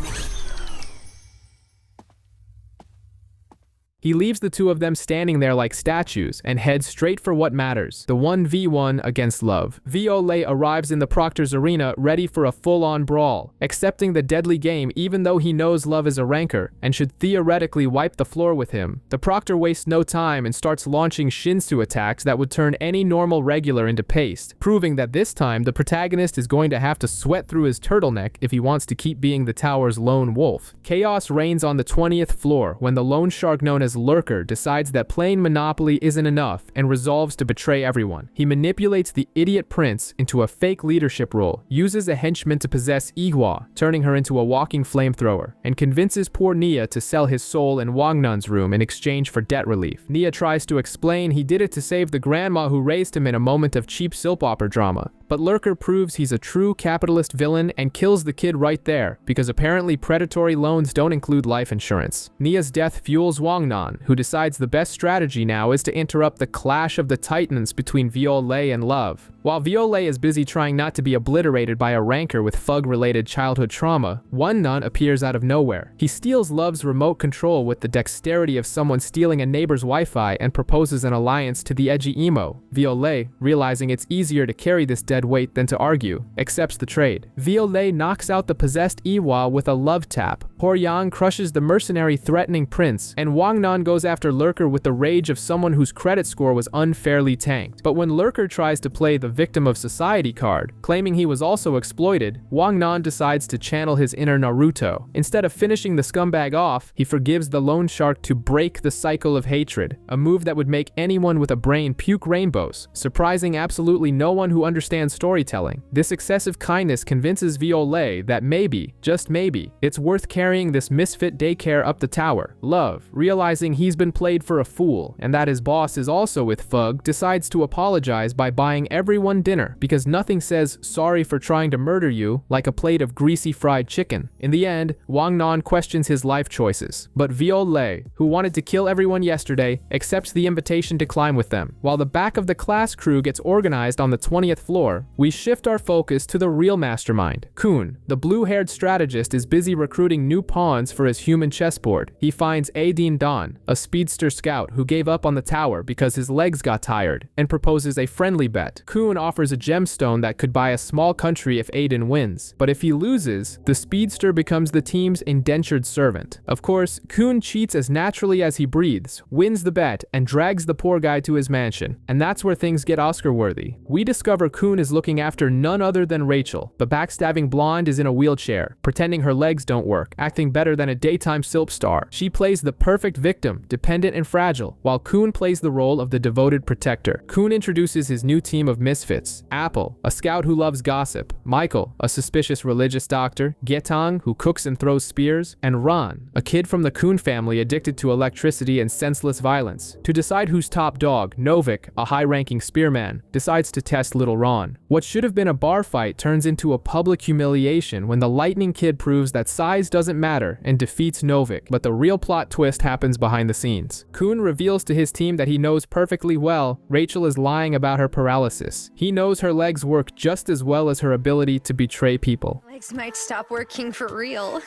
He leaves the two of them standing there like statues and heads straight for what matters, the 1v1 against love. Viole arrives in the Proctor's arena ready for a full-on brawl, accepting the deadly game even though he knows love is a rancor and should theoretically wipe the floor with him. The Proctor wastes no time and starts launching Shinsu attacks that would turn any normal regular into paste, proving that this time the protagonist is going to have to sweat through his turtleneck if he wants to keep being the tower's lone wolf. Chaos reigns on the 20th floor when the loan shark known as Lurker decides that playing Monopoly isn't enough and resolves to betray everyone. He manipulates the idiot prince into a fake leadership role, uses a henchman to possess Igwa, turning her into a walking flamethrower, and convinces poor Nia to sell his soul in Wangnun's room in exchange for debt relief. Nia tries to explain he did it to save the grandma who raised him in a moment of cheap soap opera drama, but Lurker proves he's a true capitalist villain and kills the kid right there, because apparently predatory loans don't include life insurance. Nia's death fuels Wangnun, who decides the best strategy now is to interrupt the clash of the titans between Viole and Love. While Viole is busy trying not to be obliterated by a rancor with Fug-related childhood trauma, Wangnun appears out of nowhere. He steals Love's remote control with the dexterity of someone stealing a neighbor's Wi-Fi and proposes an alliance to the edgy emo. Viole, realizing it's easier to carry this dead weight than to argue, accepts the trade. Viole knocks out the possessed Iwa with a love tap. Horyang crushes the mercenary threatening prince, and Wangnun goes after Lurker with the rage of someone whose credit score was unfairly tanked. But when Lurker tries to play the victim of society card, claiming he was also exploited, Wangnun decides to channel his inner Naruto. Instead of finishing the scumbag off, he forgives the loan shark to break the cycle of hatred, a move that would make anyone with a brain puke rainbows, surprising absolutely no one who understands storytelling. This excessive kindness convinces Viole that maybe, just maybe, it's worth carrying this misfit daycare up the tower. Love, realizing he's been played for a fool and that his boss is also with Fug, decides to apologize by buying everyone dinner because nothing says sorry for trying to murder you like a plate of greasy fried chicken. In the end, Wangnun questions his life choices, but Viole, who wanted to kill everyone yesterday, accepts the invitation to climb with them. While the back of the class crew gets organized on the 20th floor, we shift our focus to the real mastermind. Khun, the blue-haired strategist, is busy recruiting new pawns for his human chessboard. He finds Adin Don, a speedster scout who gave up on the tower because his legs got tired, and proposes a friendly bet. Khun offers a gemstone that could buy a small country if Adin wins, but if he loses, the speedster becomes the team's indentured servant. Of course, Khun cheats as naturally as he breathes, wins the bet, and drags the poor guy to his mansion. And that's where things get Oscar-worthy. We discover Khun is looking after none other than Rachel. The backstabbing blonde is in a wheelchair, pretending her legs don't work, acting better than a daytime soap star. She plays the perfect victim, dependent and fragile, while Khun plays the role of the devoted protector. Khun introduces his new team of misfits: Apple, a scout who loves gossip; Michael, a suspicious religious doctor; Getang, who cooks and throws spears; and Ron, a kid from the Khun family addicted to electricity and senseless violence. To decide who's top dog, Novik, a high-ranking spearman, decides to test little Ron. What should have been a bar fight turns into a public humiliation when the lightning kid proves that size doesn't matter and defeats Novik, but the real plot twist happens behind the scenes. Khun reveals to his team that he knows perfectly well Rachel is lying about her paralysis. He knows her legs work just as well as her ability to betray people. Legs might stop working for real.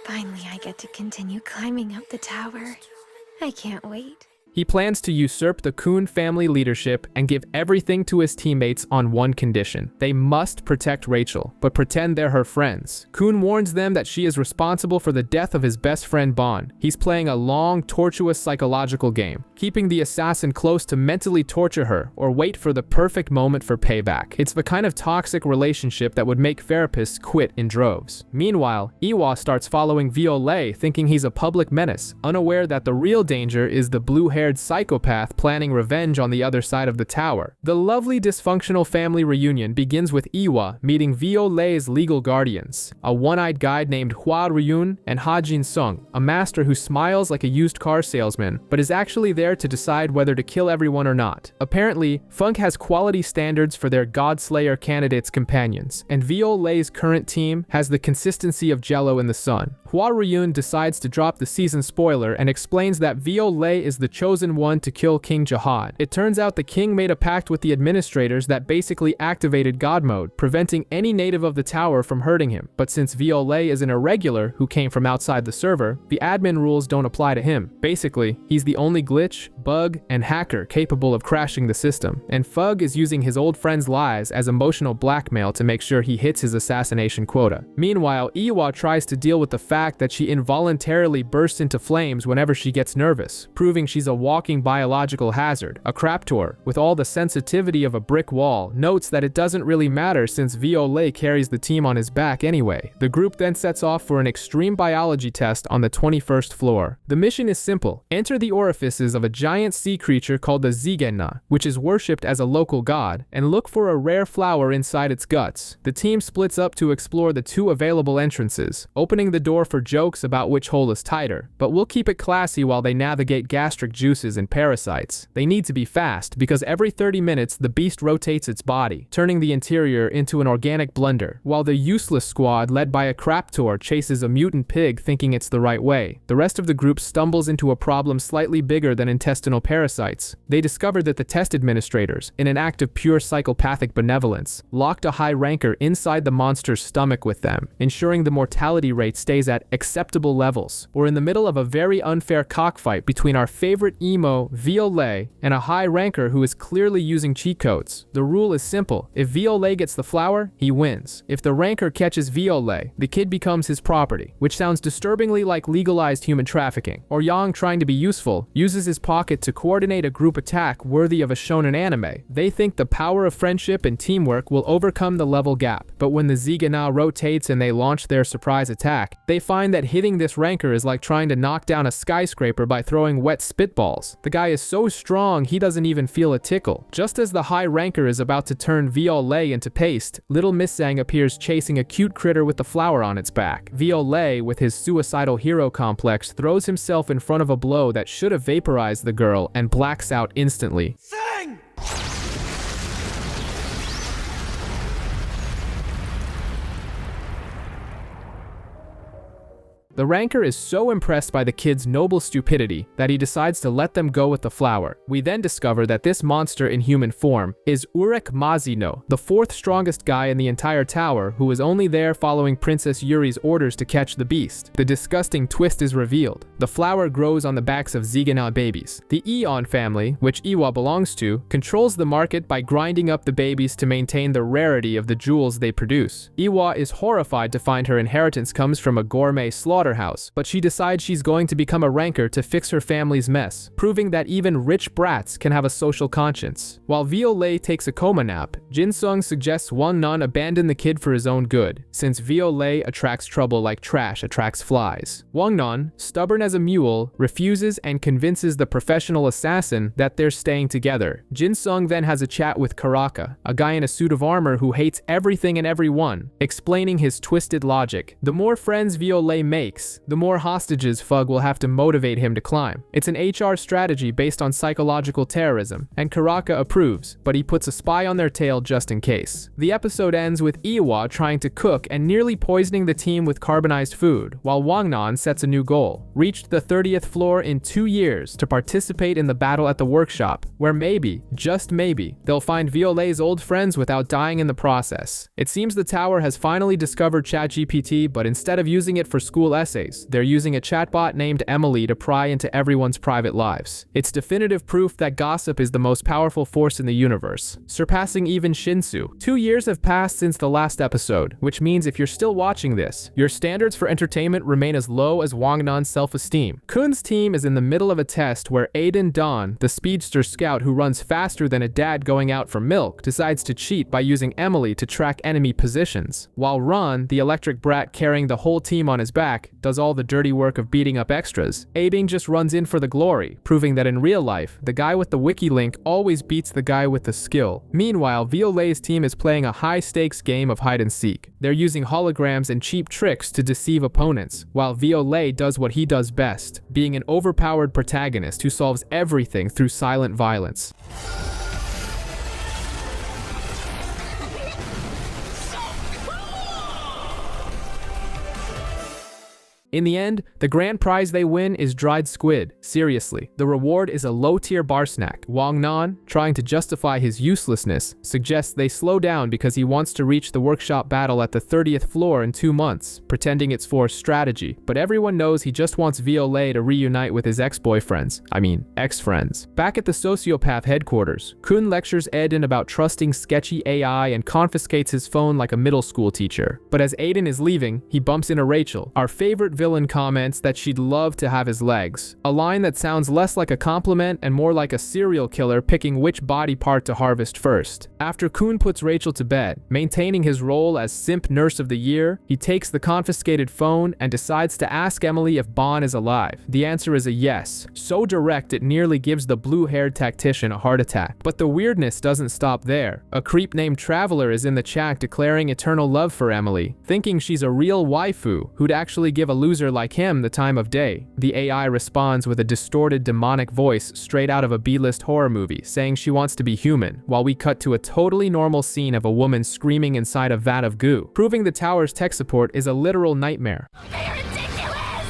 Finally, I get to continue climbing up the tower. I can't wait. He plans to usurp the Khun family leadership and give everything to his teammates on one condition. They must protect Rachel, but pretend they're her friends. Khun warns them that she is responsible for the death of his best friend Bon. He's playing a long, tortuous psychological game, keeping the assassin close to mentally torture her or wait for the perfect moment for payback. It's the kind of toxic relationship that would make therapists quit in droves. Meanwhile, Iwa starts following Viole, thinking he's a public menace, unaware that the real danger is the blue-haired psychopath planning revenge on the other side of the tower. The lovely dysfunctional family reunion begins with Iwa meeting Viole's legal guardians, a one-eyed guide named Hua Ryun and Ha Jin Sung, a master who smiles like a used car salesman, but is actually there to decide whether to kill everyone or not. Apparently, Funk has quality standards for their Godslayer candidates' companions, and Viole's current team has the consistency of Jello in the sun. Hua Ryun decides to drop the season spoiler and explains that Viole is the chosen one to kill King Jahad. It turns out the king made a pact with the administrators that basically activated God mode, preventing any native of the tower from hurting him. But since Viole is an irregular who came from outside the server, the admin rules don't apply to him. Basically, he's the only glitch, bug, and hacker capable of crashing the system. And Fug is using his old friends' lives as emotional blackmail to make sure he hits his assassination quota. Meanwhile, Iwa tries to deal with the fact that she involuntarily bursts into flames whenever she gets nervous, proving she's a walking biological hazard. A Craptor, with all the sensitivity of a brick wall, notes that it doesn't really matter since Viole carries the team on his back anyway. The group then sets off for an extreme biology test on the 21st floor. The mission is simple. Enter the orifices of a giant sea creature called the Zigenna, which is worshipped as a local god, and look for a rare flower inside its guts. The team splits up to explore the two available entrances, opening the door for jokes about which hole is tighter, but we'll keep it classy while they navigate gastric juices and parasites. They need to be fast because every 30 minutes the beast rotates its body, turning the interior into an organic blender, while the useless squad led by a Craptor chases a mutant pig thinking it's the right way. The rest of the group stumbles into a problem slightly bigger than intestinal parasites. They discover that the test administrators, in an act of pure psychopathic benevolence, locked a high ranker inside the monster's stomach with them, ensuring the mortality rate stays at acceptable levels. We're in the middle of a very unfair cockfight between our favorite emo, Viole, and a high ranker who is clearly using cheat codes. The rule is simple. If Viole gets the flower, he wins. If the ranker catches Viole, the kid becomes his property, which sounds disturbingly like legalized human trafficking. Or Yang, trying to be useful, uses his pocket to coordinate a group attack worthy of a shonen anime. They think the power of friendship and teamwork will overcome the level gap, but when the Zigana rotates and they launch their surprise attack, they find that hitting this ranker is like trying to knock down a skyscraper by throwing wet spitballs. The guy is so strong he doesn't even feel a tickle. Just as the high ranker is about to turn Viole into paste, little Miss Zhang appears chasing a cute critter with the flower on its back. Viole, with his suicidal hero complex, throws himself in front of a blow that should have vaporized the girl and blacks out instantly. The ranker is so impressed by the kid's noble stupidity that he decides to let them go with the flower. We then discover that this monster in human form is Urek Mazino, the fourth strongest guy in the entire tower, who is only there following Princess Yuri's orders to catch the beast. The disgusting twist is revealed. The flower grows on the backs of Zigana babies. The Eon family, which Iwa belongs to, controls the market by grinding up the babies to maintain the rarity of the jewels they produce. Iwa is horrified to find her inheritance comes from a gourmet slaughterhouse, but she decides she's going to become a ranker to fix her family's mess, proving that even rich brats can have a social conscience. While Viole takes a coma nap, Jinsung suggests Wang Nan abandon the kid for his own good, since Viole attracts trouble like trash attracts flies. Wang Nan, stubborn as a mule, refuses and convinces the professional assassin that they're staying together. Jinsung then has a chat with Karaka, a guy in a suit of armor who hates everything and everyone, explaining his twisted logic. The more friends Viole makes, the more hostages Fug will have to motivate him to climb. It's an HR strategy based on psychological terrorism, and Karaka approves, but he puts a spy on their tail just in case. The episode ends with Iwa trying to cook and nearly poisoning the team with carbonized food, while Wang Nan sets a new goal: reach the 30th floor in 2 years to participate in the battle at the workshop, where maybe, just maybe, they'll find Viole's old friends without dying in the process. It seems the tower has finally discovered ChatGPT, but instead of using it for school essays, they're using a chatbot named Emily to pry into everyone's private lives. It's definitive proof that gossip is the most powerful force in the universe, surpassing even Shinsu. 2 years have passed since the last episode, which means if you're still watching this, your standards for entertainment remain as low as Wang Nan's self-esteem. Kun's team is in the middle of a test where Aiden Don, the speedster scout who runs faster than a dad going out for milk, decides to cheat by using Emily to track enemy positions, while Ron, the electric brat carrying the whole team on his back, does all the dirty work of beating up extras. Abing just runs in for the glory, proving that in real life, the guy with the wiki link always beats the guy with the skill. Meanwhile, Viole's team is playing a high-stakes game of hide-and-seek. They're using holograms and cheap tricks to deceive opponents, while Viole does what he does best, being an overpowered protagonist who solves everything through silent violence. In the end, the grand prize they win is dried squid. Seriously, the reward is a low-tier bar snack. Wang Nan, trying to justify his uselessness, suggests they slow down because he wants to reach the workshop battle at the 30th floor in 2 months, pretending it's for strategy. But everyone knows he just wants Viole to reunite with his ex-friends. Back at the sociopath headquarters, Khun lectures Aiden about trusting sketchy AI and confiscates his phone like a middle school teacher. But as Aiden is leaving, he bumps into Rachel. Our favorite villain comments that she'd love to have his legs, a line that sounds less like a compliment and more like a serial killer picking which body part to harvest first. After Khun puts Rachel to bed, maintaining his role as simp nurse of the year, he takes the confiscated phone and decides to ask Emily if Bon is alive. The answer is a yes, so direct it nearly gives the blue-haired tactician a heart attack. But the weirdness doesn't stop there. A creep named Traveler is in the chat declaring eternal love for Emily, thinking she's a real waifu who'd actually give a loser like him the time of day. The AI responds with a distorted demonic voice straight out of a B-list horror movie, saying she wants to be human, while we cut to a totally normal scene of a woman screaming inside a vat of goo, proving the tower's tech support is a literal nightmare. They're ridiculous!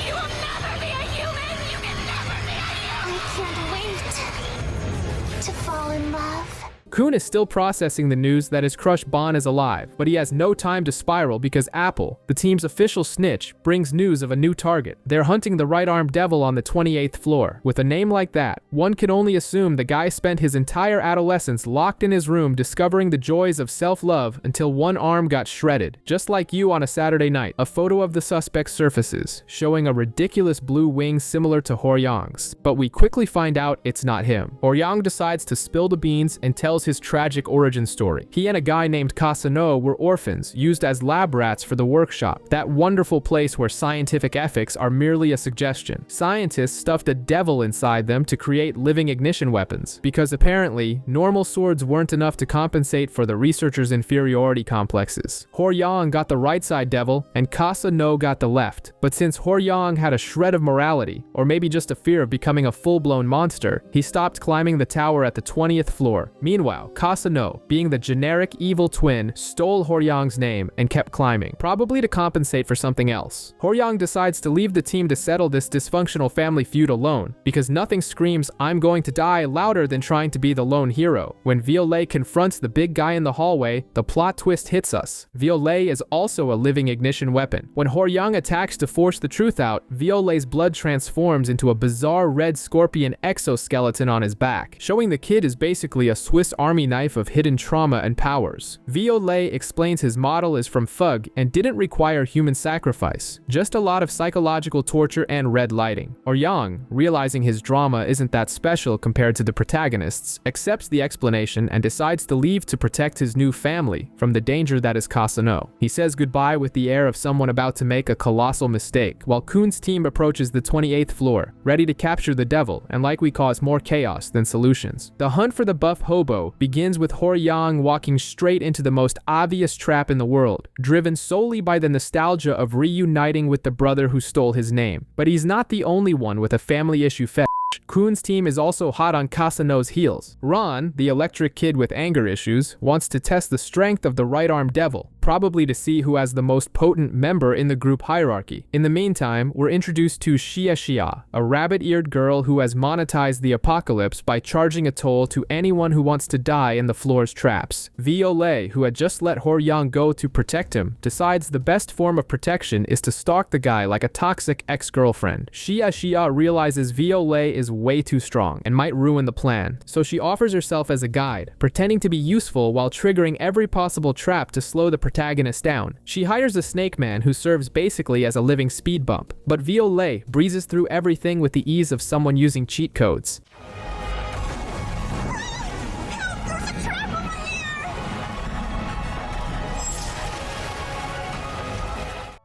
You will never be a human! You can never be a human! I can't wait to fall in love. Khun is still processing the news that his crush Bon is alive, but he has no time to spiral because Apple, the team's official snitch, brings news of a new target. They're hunting the right-armed devil on the 28th floor. With a name like that, one can only assume the guy spent his entire adolescence locked in his room discovering the joys of self-love until one arm got shredded. Just like you on a Saturday night, a photo of the suspect surfaces, showing a ridiculous blue wing similar to Horyang's. But we quickly find out it's not him. Horyang decides to spill the beans and tells his tragic origin story. He and a guy named Kasano were orphans, used as lab rats for the workshop, that wonderful place where scientific ethics are merely a suggestion. Scientists stuffed a devil inside them to create living ignition weapons, because apparently, normal swords weren't enough to compensate for the researchers' inferiority complexes. Horyang got the right side devil, and Kasano got the left. But since Horyang had a shred of morality, or maybe just a fear of becoming a full-blown monster, he stopped climbing the tower at the 20th floor. Meanwhile, Kasano, being the generic evil twin, stole Horyang's name and kept climbing, probably to compensate for something else. Horyang decides to leave the team to settle this dysfunctional family feud alone, because nothing screams "I'm going to die" louder than trying to be the lone hero. When Viole confronts the big guy in the hallway, the plot twist hits us. Viole is also a living ignition weapon. When Horyang attacks to force the truth out, Viole's blood transforms into a bizarre red scorpion exoskeleton on his back, showing the kid is basically a Swiss Army knife of hidden trauma and powers. Viole explains his model is from Fug and didn't require human sacrifice, just a lot of psychological torture and red lighting. Horyang, realizing his drama isn't that special compared to the protagonists, accepts the explanation and decides to leave to protect his new family from the danger that is Kasano. He says goodbye with the air of someone about to make a colossal mistake, while Khun's team approaches the 28th floor, ready to capture the devil and likely cause more chaos than solutions. The hunt for the buff hobo begins with Horyang walking straight into the most obvious trap in the world, driven solely by the nostalgia of reuniting with the brother who stole his name. But he's not the only one with a family issue fetish. Khun's team is also hot on Kasano's heels. Ron, the electric kid with anger issues, wants to test the strength of the right-armed devil, probably to see who has the most potent member in the group hierarchy. In the meantime, we're introduced to Xia, a rabbit-eared girl who has monetized the apocalypse by charging a toll to anyone who wants to die in the floor's traps. Viole, who had just let Horyang go to protect him, decides the best form of protection is to stalk the guy like a toxic ex-girlfriend. Xia realizes Viole is way too strong and might ruin the plan, so she offers herself as a guide, pretending to be useful while triggering every possible trap to slow the protagonist down. She hires a snake man who serves basically as a living speed bump, but Viole breezes through everything with the ease of someone using cheat codes.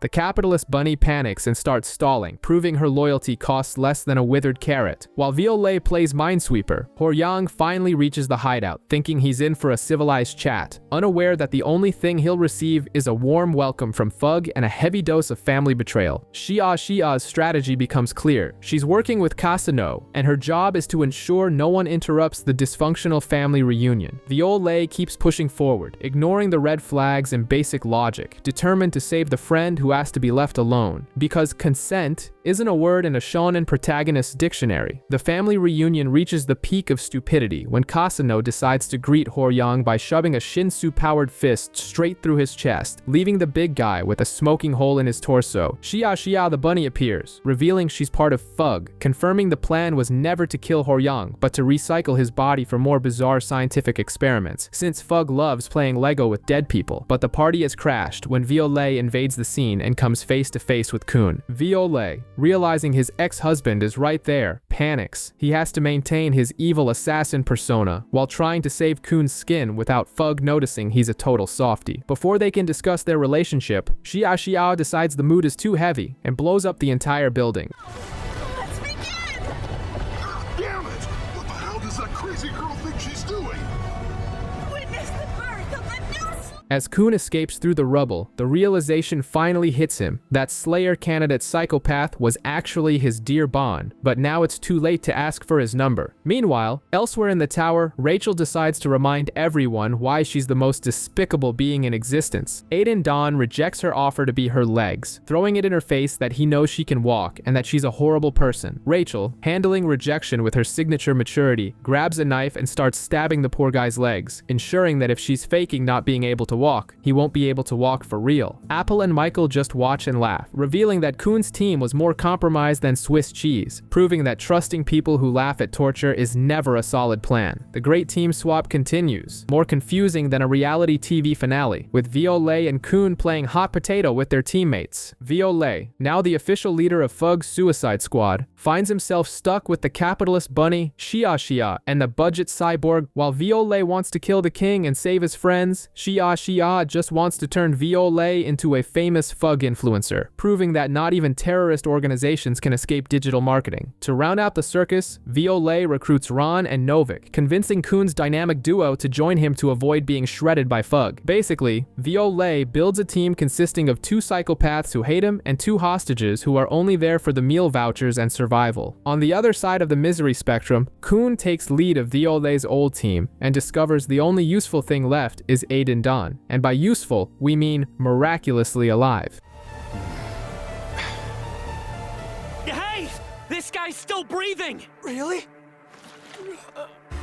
The capitalist bunny panics and starts stalling, proving her loyalty costs less than a withered carrot. While Viole plays Minesweeper, Horyang finally reaches the hideout, thinking he's in for a civilized chat, unaware that the only thing he'll receive is a warm welcome from Fug and a heavy dose of family betrayal. Xia's strategy becomes clear. She's working with Kasano, and her job is to ensure no one interrupts the dysfunctional family reunion. Viole keeps pushing forward, ignoring the red flags and basic logic, determined to save the friend who who asked to be left alone, because consent isn't a word in a shonen protagonist's dictionary. The family reunion reaches the peak of stupidity when Kasano decides to greet Horyang by shoving a Shinsu-powered fist straight through his chest, leaving the big guy with a smoking hole in his torso. Xia the bunny appears, revealing she's part of Fug, confirming the plan was never to kill Horyang, but to recycle his body for more bizarre scientific experiments, since Fug loves playing Lego with dead people. But the party has crashed when Viole invades the scene and comes face to face with Khun. Viole, realizing his ex-husband is right there, panics. He has to maintain his evil assassin persona while trying to save Khun's skin without Fug noticing he's a total softie. Before they can discuss their relationship, Xia decides the mood is too heavy and blows up the entire building. Let's begin! Damn it! What the hell does that crazy girl think she's doing? Witness the birth of the new As Khun escapes through the rubble, the realization finally hits him that Slayer candidate psychopath was actually his dear Bon, but now it's too late to ask for his number. Meanwhile, elsewhere in the tower, Rachel decides to remind everyone why she's the most despicable being in existence. Aiden Dawn rejects her offer to be her legs, throwing it in her face that he knows she can walk and that she's a horrible person. Rachel, handling rejection with her signature maturity, grabs a knife and starts stabbing the poor guy's legs, ensuring that if she's faking not being able to walk, he won't be able to walk for real. Apple and Michael just watch and laugh, revealing that Khun's team was more compromised than Swiss cheese, proving that trusting people who laugh at torture is never a solid plan. The great team swap continues, more confusing than a reality TV finale, with Viole and Khun playing hot potato with their teammates. Viole, now the official leader of Fug's Suicide Squad, finds himself stuck with the capitalist bunny Xia and the budget cyborg. While Viole wants to kill the king and save his friends, Xia just wants to turn Viole into a famous Fug influencer, proving that not even terrorist organizations can escape digital marketing. To round out the circus, Viole recruits Ron and Novik, convincing Khun's dynamic duo to join him to avoid being shredded by Fug. Basically, Viole builds a team consisting of 2 psychopaths who hate him and 2 hostages who are only there for the meal vouchers and survival. On the other side of the misery spectrum, Khun takes lead of Viole's old team and discovers the only useful thing left is Aiden Dawn. And by useful, we mean miraculously alive. Hey! This guy's still breathing! Really?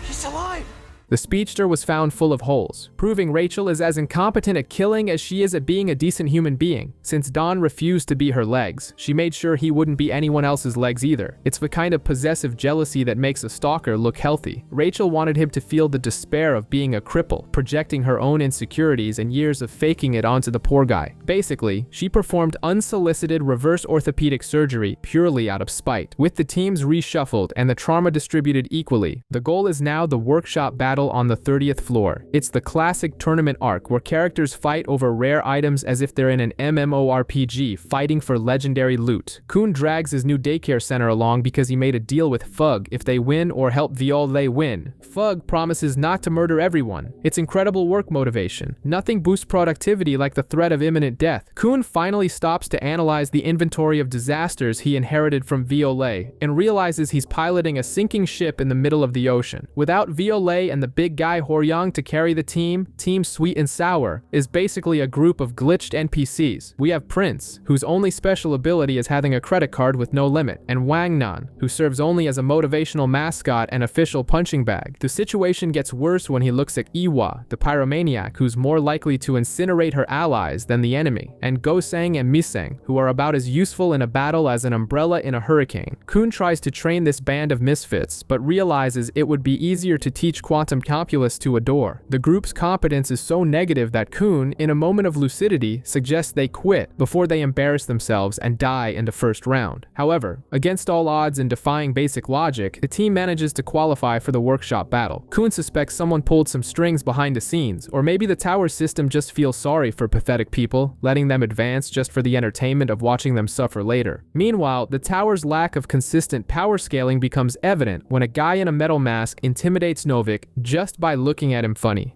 He's alive! The speedster was found full of holes, proving Rachel is as incompetent at killing as she is at being a decent human being. Since Dawn refused to be her legs, she made sure he wouldn't be anyone else's legs either. It's the kind of possessive jealousy that makes a stalker look healthy. Rachel wanted him to feel the despair of being a cripple, projecting her own insecurities and years of faking it onto the poor guy. Basically, she performed unsolicited reverse orthopedic surgery purely out of spite. With the teams reshuffled and the trauma distributed equally, the goal is now the workshop battle on the 30th floor. It's the classic tournament arc where characters fight over rare items as if they're in an MMORPG fighting for legendary loot. Khun drags his new daycare center along because he made a deal with Fug if they win or help Viole win. Fug promises not to murder everyone. It's incredible work motivation. Nothing boosts productivity like the threat of imminent death. Khun finally stops to analyze the inventory of disasters he inherited from Viole and realizes he's piloting a sinking ship in the middle of the ocean. Without Viole and the big guy Horyang to carry the team, Team Sweet and Sour is basically a group of glitched NPCs. We have Prince, whose only special ability is having a credit card with no limit, and Wang Nan, who serves only as a motivational mascot and official punching bag. The situation gets worse when he looks at Iwa, the pyromaniac who's more likely to incinerate her allies than the enemy, and Goseng and Miseng, who are about as useful in a battle as an umbrella in a hurricane. Khun tries to train this band of misfits, but realizes it would be easier to teach quantum calculus to adore. The group's competence is so negative that Khun, in a moment of lucidity, suggests they quit before they embarrass themselves and die in the first round. However, against all odds and defying basic logic, the team manages to qualify for the workshop battle. Khun suspects someone pulled some strings behind the scenes, or maybe the tower system just feels sorry for pathetic people, letting them advance just for the entertainment of watching them suffer later. Meanwhile, the tower's lack of consistent power scaling becomes evident when a guy in a metal mask intimidates Novik just by looking at him funny.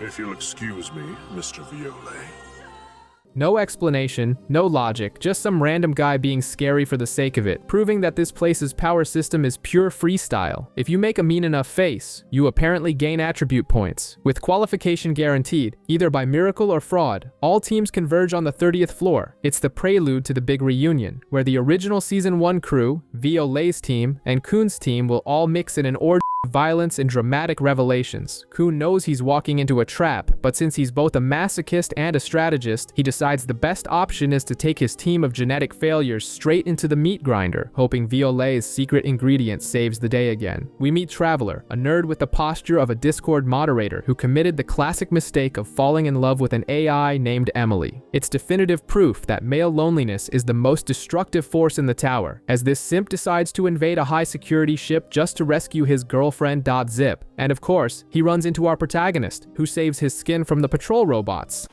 If you'll excuse me, Mr. Viole. No explanation, no logic, just some random guy being scary for the sake of it, proving that this place's power system is pure freestyle. If you make a mean enough face, you apparently gain attribute points. With qualification guaranteed, either by miracle or fraud, all teams converge on the 30th floor. It's the prelude to the big reunion, where the original Season 1 crew, Viole's team, and Khun's team will all mix in an orgy of violence and dramatic revelations. Khun knows he's walking into a trap, but since he's both a masochist and a strategist, he decides the best option is to take his team of genetic failures straight into the meat grinder, hoping Viole's secret ingredient saves the day again. We meet Traveler, a nerd with the posture of a Discord moderator who committed the classic mistake of falling in love with an AI named Emily. It's definitive proof that male loneliness is the most destructive force in the tower, as this simp decides to invade a high-security ship just to rescue his girlfriend Zip. And of course, he runs into our protagonist, who saves his skin from the patrol robots.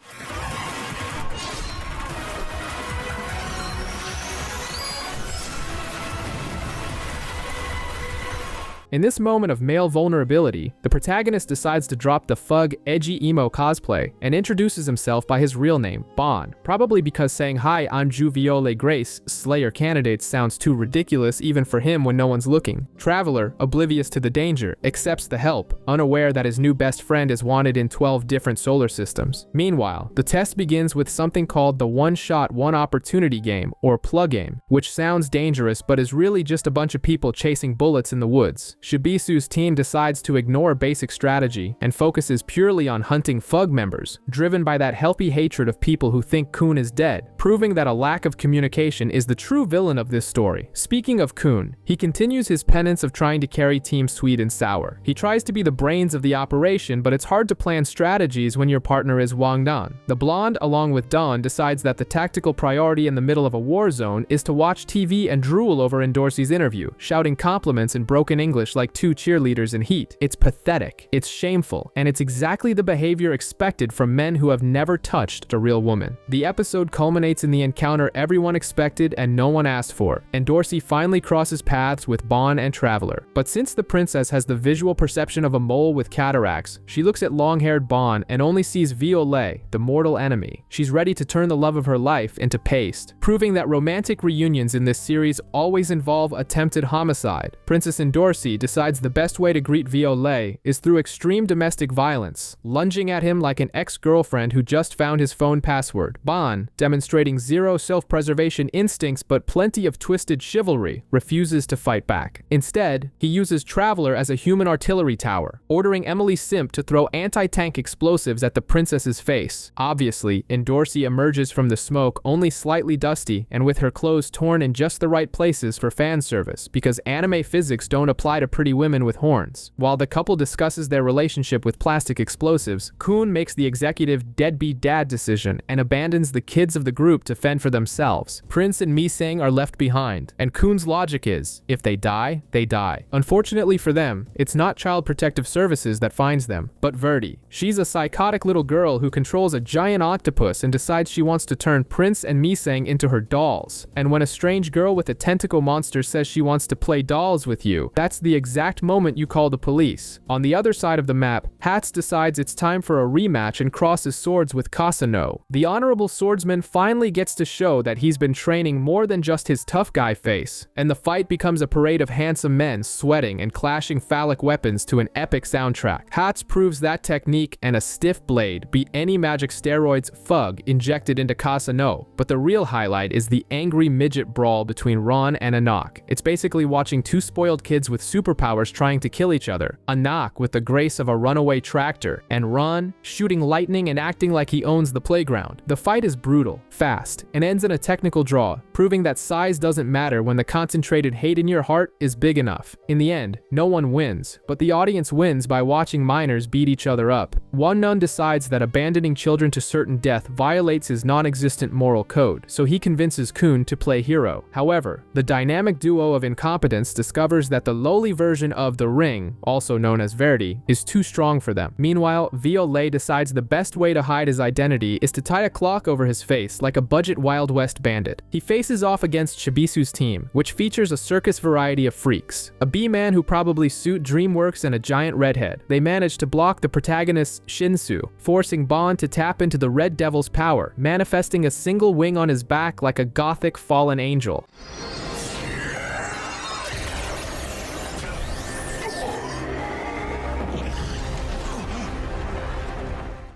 In this moment of male vulnerability, the protagonist decides to drop the fug, edgy emo cosplay and introduces himself by his real name, Bon, probably because saying "Hi, I'm Jue Viole Grace, Slayer candidate" sounds too ridiculous even for him when no one's looking. Traveler, oblivious to the danger, accepts the help, unaware that his new best friend is wanted in 12 different solar systems. Meanwhile, the test begins with something called the one-shot, one-opportunity game, or plug game, which sounds dangerous but is really just a bunch of people chasing bullets in the woods. Shibisu's team decides to ignore basic strategy and focuses purely on hunting FUG members, driven by that healthy hatred of people who think Khun is dead, proving that a lack of communication is the true villain of this story. Speaking of Khun, he continues his penance of trying to carry Team Sweet and Sour. He tries to be the brains of the operation, but it's hard to plan strategies when your partner is Wangdan. The blonde, along with Dawn, decides that the tactical priority in the middle of a war zone is to watch TV and drool over Dorsey's interview, shouting compliments in broken English like two cheerleaders in Heat. It's pathetic, it's shameful, and it's exactly the behavior expected from men who have never touched a real woman. The episode culminates in the encounter everyone expected and no one asked for, and Dorsey finally crosses paths with Bon and Traveler. But since the princess has the visual perception of a mole with cataracts, she looks at long-haired Bon and only sees Viole, the mortal enemy. She's ready to turn the love of her life into paste, proving that romantic reunions in this series always involve attempted homicide. Princess Dorsey decides the best way to greet Viole is through extreme domestic violence, lunging at him like an ex-girlfriend who just found his phone password. Bon, demonstrating zero self-preservation instincts but plenty of twisted chivalry, refuses to fight back. Instead, he uses Traveler as a human artillery tower, ordering Emily Simp to throw anti-tank explosives at the princess's face. Obviously, Dorsey emerges from the smoke only slightly dusty and with her clothes torn in just the right places for fan service, because anime physics don't apply to pretty women with horns. While the couple discusses their relationship with plastic explosives, Khun makes the executive deadbeat dad decision and abandons the kids of the group to fend for themselves. Prince and Misang are left behind, and Khun's logic is, if they die, they die. Unfortunately for them, it's not Child Protective Services that finds them, but Verdi. She's a psychotic little girl who controls a giant octopus and decides she wants to turn Prince and Misang into her dolls. And when a strange girl with a tentacle monster says she wants to play dolls with you, that's the exact moment you call the police. On the other side of the map, Hats decides it's time for a rematch and crosses swords with Kasano. The honorable swordsman finally gets to show that he's been training more than just his tough guy face, and the fight becomes a parade of handsome men sweating and clashing phallic weapons to an epic soundtrack. Hats proves that technique and a stiff blade beat any magic steroids FUG injected into Kasano, but the real highlight is the angry midget brawl between Ron and Anak. It's basically watching two spoiled kids with superpowers trying to kill each other. Anak with the grace of a runaway tractor, and Ron shooting lightning and acting like he owns the playground. The fight is brutal, fast, and ends in a technical draw, proving that size doesn't matter when the concentrated hate in your heart is big enough. In the end, no one wins, but the audience wins by watching minors beat each other up. One nun decides that abandoning children to certain death violates his non-existent moral code, so he convinces Khun to play hero. However, the dynamic duo of incompetence discovers that the lowly early version of the ring, also known as Verdi, is too strong for them. Meanwhile, Viole decides the best way to hide his identity is to tie a clock over his face like a budget Wild West bandit. He faces off against Shibisu's team, which features a circus variety of freaks. A bee-man who probably suit DreamWorks and a giant redhead. They manage to block the protagonist's Shinsu, forcing Bon to tap into the Red Devil's power, manifesting a single wing on his back like a gothic fallen angel.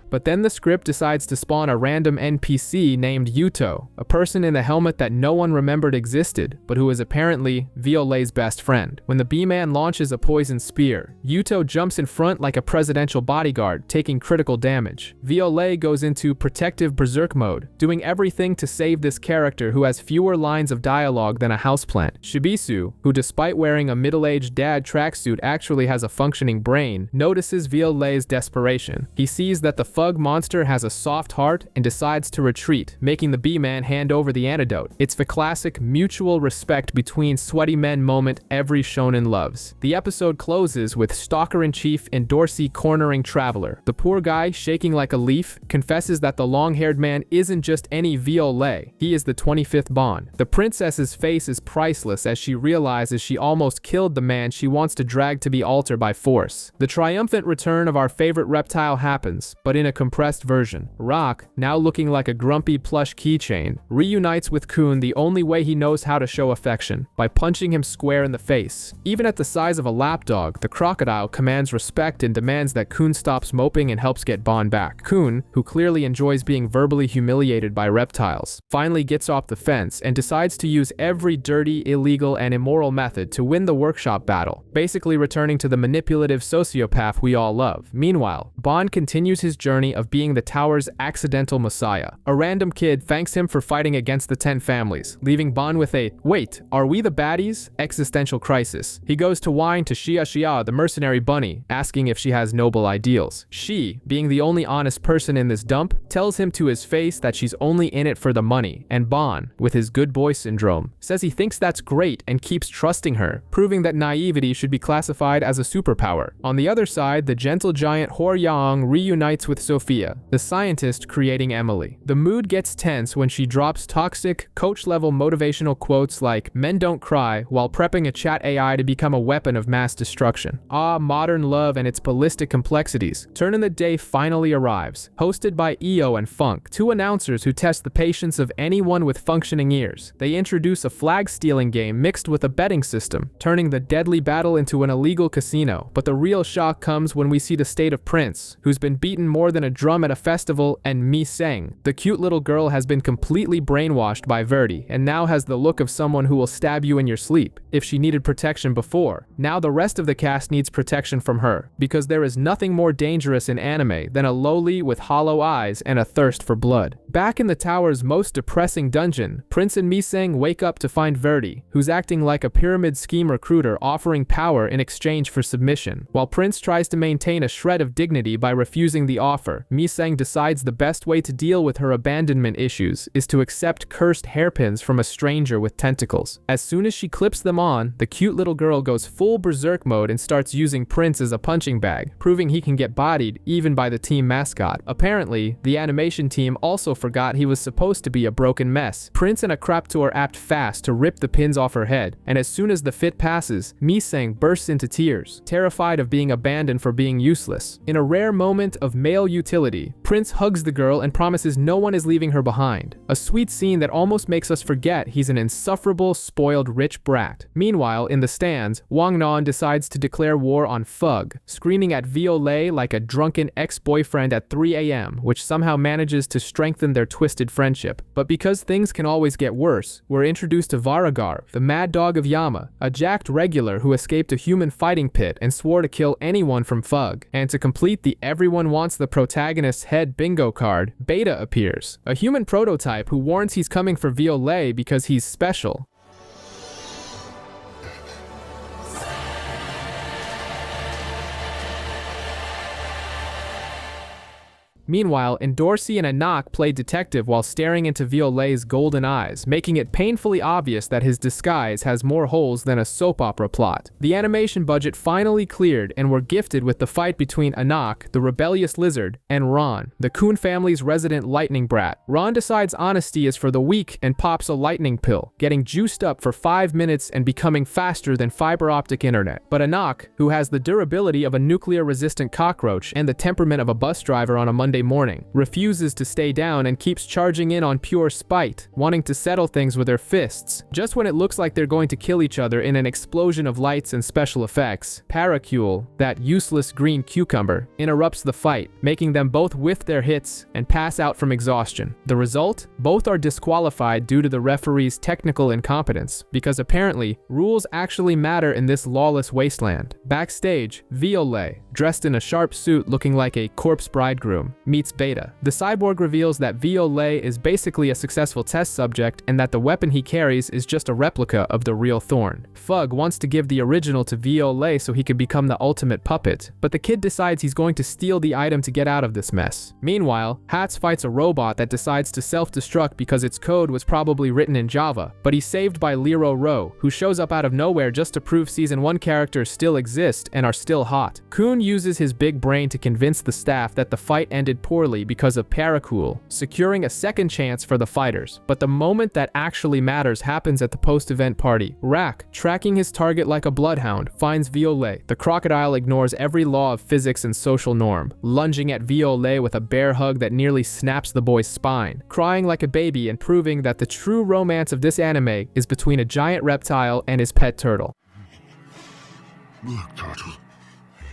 But then the script decides to spawn a random NPC named Yuto, a person in the helmet that no one remembered existed, but who is apparently Viole's best friend. When the bee-man launches a poison spear, Yuto jumps in front like a presidential bodyguard, taking critical damage. Viole goes into protective berserk mode, doing everything to save this character who has fewer lines of dialogue than a houseplant. Shibisu, who despite wearing a middle-aged dad tracksuit actually has a functioning brain, notices Viole's desperation. He sees that the Fug monster has a soft heart and decides to retreat, making the bee-man hand over the antidote. It's the classic mutual respect between sweaty men moment every shonen loves. The episode closes with Stalker-in-Chief and Dorsey cornering Traveler. The poor guy, shaking like a leaf, confesses that the long-haired man isn't just any Viole, he is the 25th Baam. The princess's face is priceless as she realizes she almost killed the man she wants to drag to be altered by force. The triumphant return of our favorite reptile happens, but in a compressed version. Rak, now looking like a grumpy plush keychain, reunites with Khun the only way he knows how to show affection, by punching him square in the face. Even at the size of a lapdog, the crocodile commands respect and demands that Khun stops moping and helps get Bon back. Khun, who clearly enjoys being verbally humiliated by reptiles, finally gets off the fence and decides to use every dirty, illegal, and immoral method to win the workshop battle, basically returning to the manipulative sociopath we all love. Meanwhile, Bon continues his journey of being the tower's accidental messiah. A random kid thanks him for fighting against the 10 families, leaving Bon with a, "Wait, are we the baddies?" existential crisis. He goes to whine to Xia, the mercenary bunny, asking if she has noble ideals. She, being the only honest person in this dump, tells him to his face that she's only in it for the money, and Bon, with his good boy syndrome, says he thinks that's great and keeps trusting her, proving that naivety should be classified as a superpower. On the other side, the gentle giant Hor Yang reunites with Sophia, the scientist creating Emily. The mood gets tense when she drops toxic, coach-level motivational quotes like, "Men don't cry," while prepping a chat AI to become a weapon of mass destruction. Ah, modern love and its ballistic complexities. Turn in the Day finally arrives, hosted by EO and Funk, two announcers who test the patience of anyone with functioning ears. They introduce a flag-stealing game mixed with a betting system, turning the deadly battle into an illegal casino. But the real shock comes when we see the state of Prince, who's been beaten more than a drum at a festival, and Mi Seng, the cute little girl, has been completely brainwashed by Verdi and now has the look of someone who will stab you in your sleep. If she needed protection before, now the rest of the cast needs protection from her, because there is nothing more dangerous in anime than a lowly with hollow eyes and a thirst for blood. Back in the tower's most depressing dungeon, Prince and Mi Seng wake up to find Verdi, who's acting like a pyramid scheme recruiter offering power in exchange for submission. While Prince tries to maintain a shred of dignity by refusing the offer, Mi Seng decides the best way to deal with her abandonment issues is to accept cursed hairpins from a stranger with tentacles. As soon as she clips them on, the cute little girl goes full berserk mode and starts using Prince as a punching bag, proving he can get bodied even by the team mascot. Apparently, the animation team also forgot he was supposed to be a broken mess. Prince and a Craptor act fast to rip the pins off her head, and as soon as the fit passes, Mi Seng bursts into tears, terrified of being abandoned for being useless. In a rare moment of male utility, Prince hugs the girl and promises no one is leaving her behind. A sweet scene that almost makes us forget he's an insufferable, spoiled rich brat. Meanwhile, in the stands, Wang Nan decides to declare war on Fug, screaming at Viole like a drunken ex-boyfriend at 3 a.m., which somehow manages to strengthen their twisted friendship. But because things can always get worse, we're introduced to Varagar, the mad dog of Yama, a jacked regular who escaped a human fighting pit and swore to kill anyone from Fug. And to complete the everyone wants the protagonist's head bingo card, Beta appears, a human prototype who warns he's coming for Viole because he's special. Meanwhile, Endorsi and Anak play detective while staring into Viole's golden eyes, making it painfully obvious that his disguise has more holes than a soap opera plot. The animation budget finally cleared and were gifted with the fight between Anak, the rebellious lizard, and Ron, the Khun family's resident lightning brat. Ron decides honesty is for the weak and pops a lightning pill, getting juiced up for 5 minutes and becoming faster than fiber optic internet. But Anak, who has the durability of a nuclear-resistant cockroach and the temperament of a bus driver on a Monday morning, refuses to stay down and keeps charging in on pure spite, wanting to settle things with their fists. Just when it looks like they're going to kill each other in an explosion of lights and special effects, Paracule, that useless green cucumber, interrupts the fight, making them both whiff their hits and pass out from exhaustion. The result? Both are disqualified due to the referee's technical incompetence, because apparently, rules actually matter in this lawless wasteland. Backstage, Viole, dressed in a sharp suit looking like a corpse bridegroom, meets Beta. The cyborg reveals that Viole is basically a successful test subject and that the weapon he carries is just a replica of the real Thorn. Fug wants to give the original to Viole so he could become the ultimate puppet, but the kid decides he's going to steal the item to get out of this mess. Meanwhile, Hats fights a robot that decides to self-destruct because its code was probably written in Java, but he's saved by Lero Ro, who shows up out of nowhere just to prove Season 1 characters still exist and are still hot. Khun uses his big brain to convince the staff that the fight ended poorly because of Paracule, securing a second chance for the fighters. But the moment that actually matters happens at the post-event party. Rak, tracking his target like a bloodhound, finds Viole. The crocodile ignores every law of physics and social norm, lunging at Viole with a bear hug that nearly snaps the boy's spine, crying like a baby and proving that the true romance of this anime is between a giant reptile and his pet turtle. Black Turtle,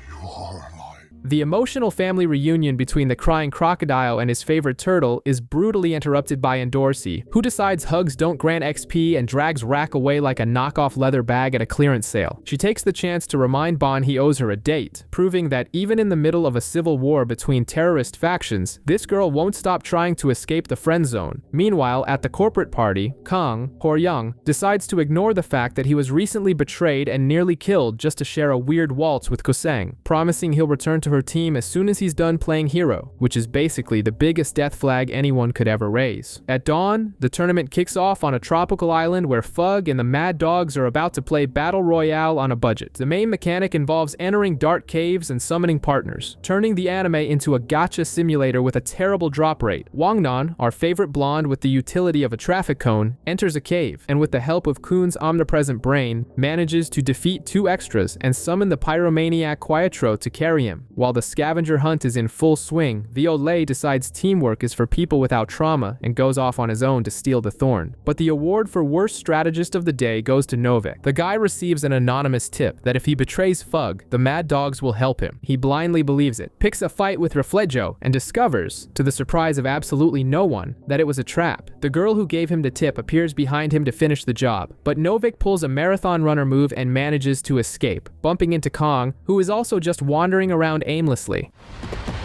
you are mine. The emotional family reunion between the crying crocodile and his favorite turtle is brutally interrupted by Endorsi, who decides hugs don't grant XP and drags Rak away like a knockoff leather bag at a clearance sale. She takes the chance to remind Bon he owes her a date, proving that even in the middle of a civil war between terrorist factions, this girl won't stop trying to escape the friend zone. Meanwhile, at the corporate party, Kang, Hor-young, decides to ignore the fact that he was recently betrayed and nearly killed just to share a weird waltz with Kusang, promising he'll return to her team as soon as he's done playing hero, which is basically the biggest death flag anyone could ever raise. At dawn, the tournament kicks off on a tropical island where Fug and the Mad Dogs are about to play Battle Royale on a budget. The main mechanic involves entering dark caves and summoning partners, turning the anime into a gacha simulator with a terrible drop rate. Wangnan, our favorite blonde with the utility of a traffic cone, enters a cave, and with the help of Khun's omnipresent brain, manages to defeat 2 extras and summon the pyromaniac Quietro to carry him. While the scavenger hunt is in full swing, Viole decides teamwork is for people without trauma and goes off on his own to steal the Thorn. But the award for worst strategist of the day goes to Novik. The guy receives an anonymous tip that if he betrays Fug, the Mad Dogs will help him. He blindly believes it, picks a fight with Reflejo, and discovers, to the surprise of absolutely no one, that it was a trap. The girl who gave him the tip appears behind him to finish the job, but Novik pulls a marathon runner move and manages to escape, bumping into Kong, who is also just wandering around aimlessly.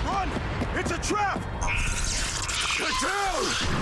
Run! It's a trap! Get down!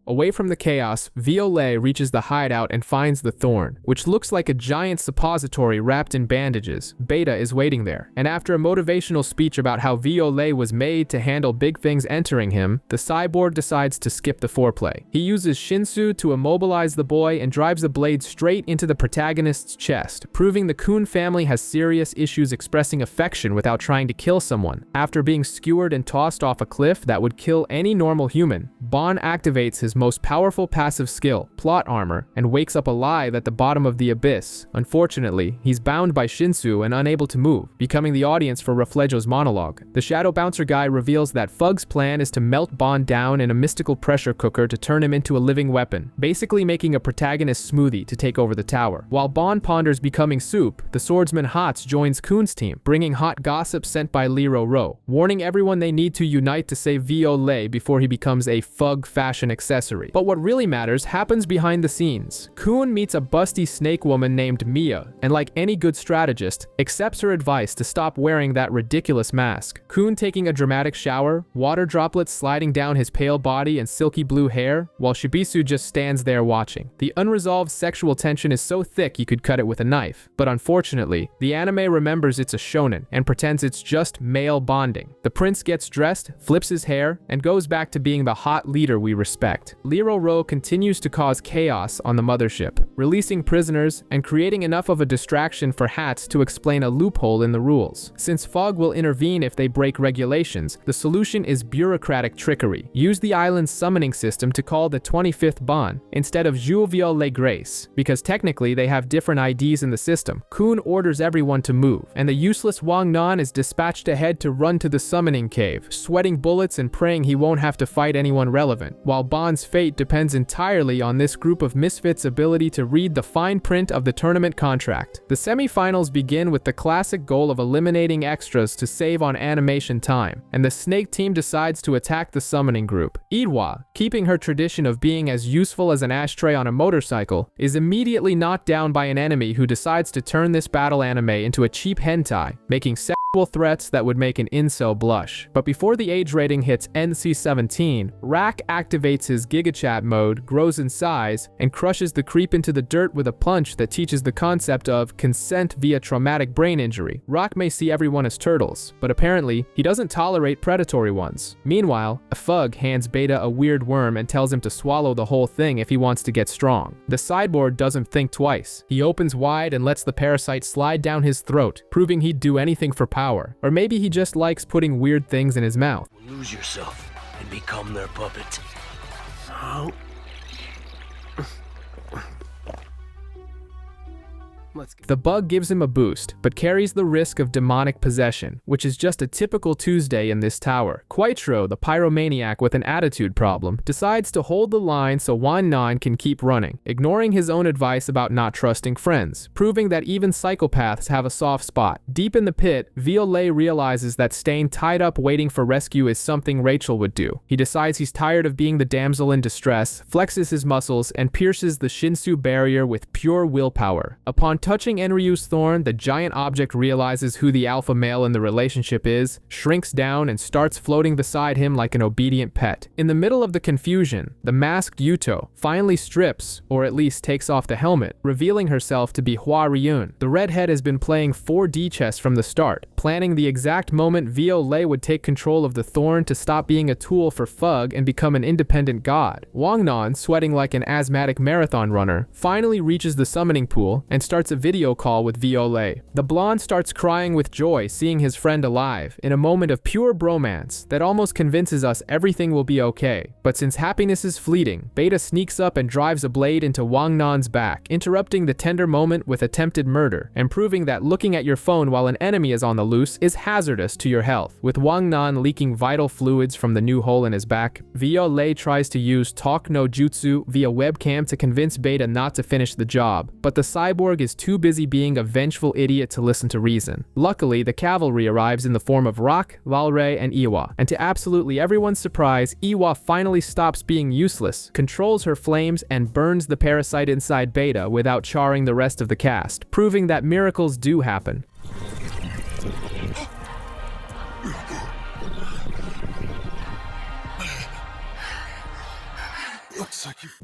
Away from the chaos, Viole reaches the hideout and finds the Thorn, which looks like a giant suppository wrapped in bandages. Beta is waiting there, and after a motivational speech about how Viole was made to handle big things entering him, the cyborg decides to skip the foreplay. He uses Shinsu to immobilize the boy and drives the blade straight into the protagonist's chest, proving the Khun family has serious issues expressing affection without trying to kill someone. After being skewered and tossed off a cliff that would kill any normal human, Bon activates his most powerful passive skill, plot armor, and wakes up alive at the bottom of the abyss. Unfortunately, he's bound by Shinsu and unable to move, becoming the audience for Reflejo's monologue. The Shadow Bouncer guy reveals that Fug's plan is to melt Bon down in a mystical pressure cooker to turn him into a living weapon, basically making a protagonist smoothie to take over the tower. While Bon ponders becoming soup, the swordsman Hats joins Khun's team, bringing hot gossip sent by Lero Ro, warning everyone they need to unite to save Viole before he becomes a Fug fashion accessory accessory. But what really matters happens behind the scenes. Khun meets a busty snake woman named Mia, and like any good strategist, accepts her advice to stop wearing that ridiculous mask. Khun taking a dramatic shower, water droplets sliding down his pale body and silky blue hair, while Shibisu just stands there watching. The unresolved sexual tension is so thick you could cut it with a knife. But unfortunately, the anime remembers it's a shonen and pretends it's just male bonding. The prince gets dressed, flips his hair, and goes back to being the hot leader we respect. Irregular continues to cause chaos on the mothership, releasing prisoners and creating enough of a distraction for Hats to explain a loophole in the rules. Since Fog will intervene if they break regulations, the solution is bureaucratic trickery. Use the island's summoning system to call the 25th Baam instead of Jue Viole Grace, because technically they have different IDs in the system. Khun orders everyone to move, and the useless Wang Nan is dispatched ahead to run to the summoning cave, sweating bullets and praying he won't have to fight anyone relevant, while Baam's fate depends entirely on this group of misfits' ability to read the fine print of the tournament contract. The semi-finals begin with the classic goal of eliminating extras to save on animation time, and the snake team decides to attack the summoning group. Irregular, keeping her tradition of being as useful as an ashtray on a motorcycle, is immediately knocked down by an enemy who decides to turn this battle anime into a cheap hentai, making sexual threats that would make an incel blush. But before the age rating hits NC-17, Rak activates his GigaChat mode, grows in size, and crushes the creep into the dirt with a punch that teaches the concept of consent via traumatic brain injury. Rak may see everyone as turtles, but apparently he doesn't tolerate predatory ones. Meanwhile, a Fug hands Beta a weird worm and tells him to swallow the whole thing if he wants to get strong. The sideboard doesn't think twice. He opens wide and lets the parasite slide down his throat, proving he'd do anything for power. Or maybe he just likes putting weird things in his mouth. Lose yourself and become their puppet. Oh. The bug gives him a boost, but carries the risk of demonic possession, which is just a typical Tuesday in this tower. Quaitro, the pyromaniac with an attitude problem, decides to hold the line so Wan Nan can keep running, ignoring his own advice about not trusting friends, proving that even psychopaths have a soft spot. Deep in the pit, Viole realizes that staying tied up waiting for rescue is something Rachel would do. He decides he's tired of being the damsel in distress, flexes his muscles, and pierces the Shinsu barrier with pure willpower. Upon touching Enryu's thorn, the giant object realizes who the alpha male in the relationship is, shrinks down, and starts floating beside him like an obedient pet. In the middle of the confusion, the masked Yuto finally strips, or at least takes off the helmet, revealing herself to be Hua Ryun. The redhead has been playing 4D chess from the start, planning the exact moment Viole would take control of the thorn to stop being a tool for Fug and become an independent god. Wang Nan, sweating like an asthmatic marathon runner, finally reaches the summoning pool and starts a video call with Viole. The blonde starts crying with joy seeing his friend alive, in a moment of pure bromance that almost convinces us everything will be okay. But since happiness is fleeting, Beta sneaks up and drives a blade into Wang Nan's back, interrupting the tender moment with attempted murder, and proving that looking at your phone while an enemy is on the loose is hazardous to your health. With Wang Nan leaking vital fluids from the new hole in his back, Viole tries to use Talk no Jutsu via webcam to convince Beta not to finish the job, but the cyborg is too busy being a vengeful idiot to listen to reason. Luckily, the cavalry arrives in the form of Rak, Valray, and Iwa, and to absolutely everyone's surprise, Iwa finally stops being useless, controls her flames, and burns the parasite inside Beta without charring the rest of the cast, proving that miracles do happen.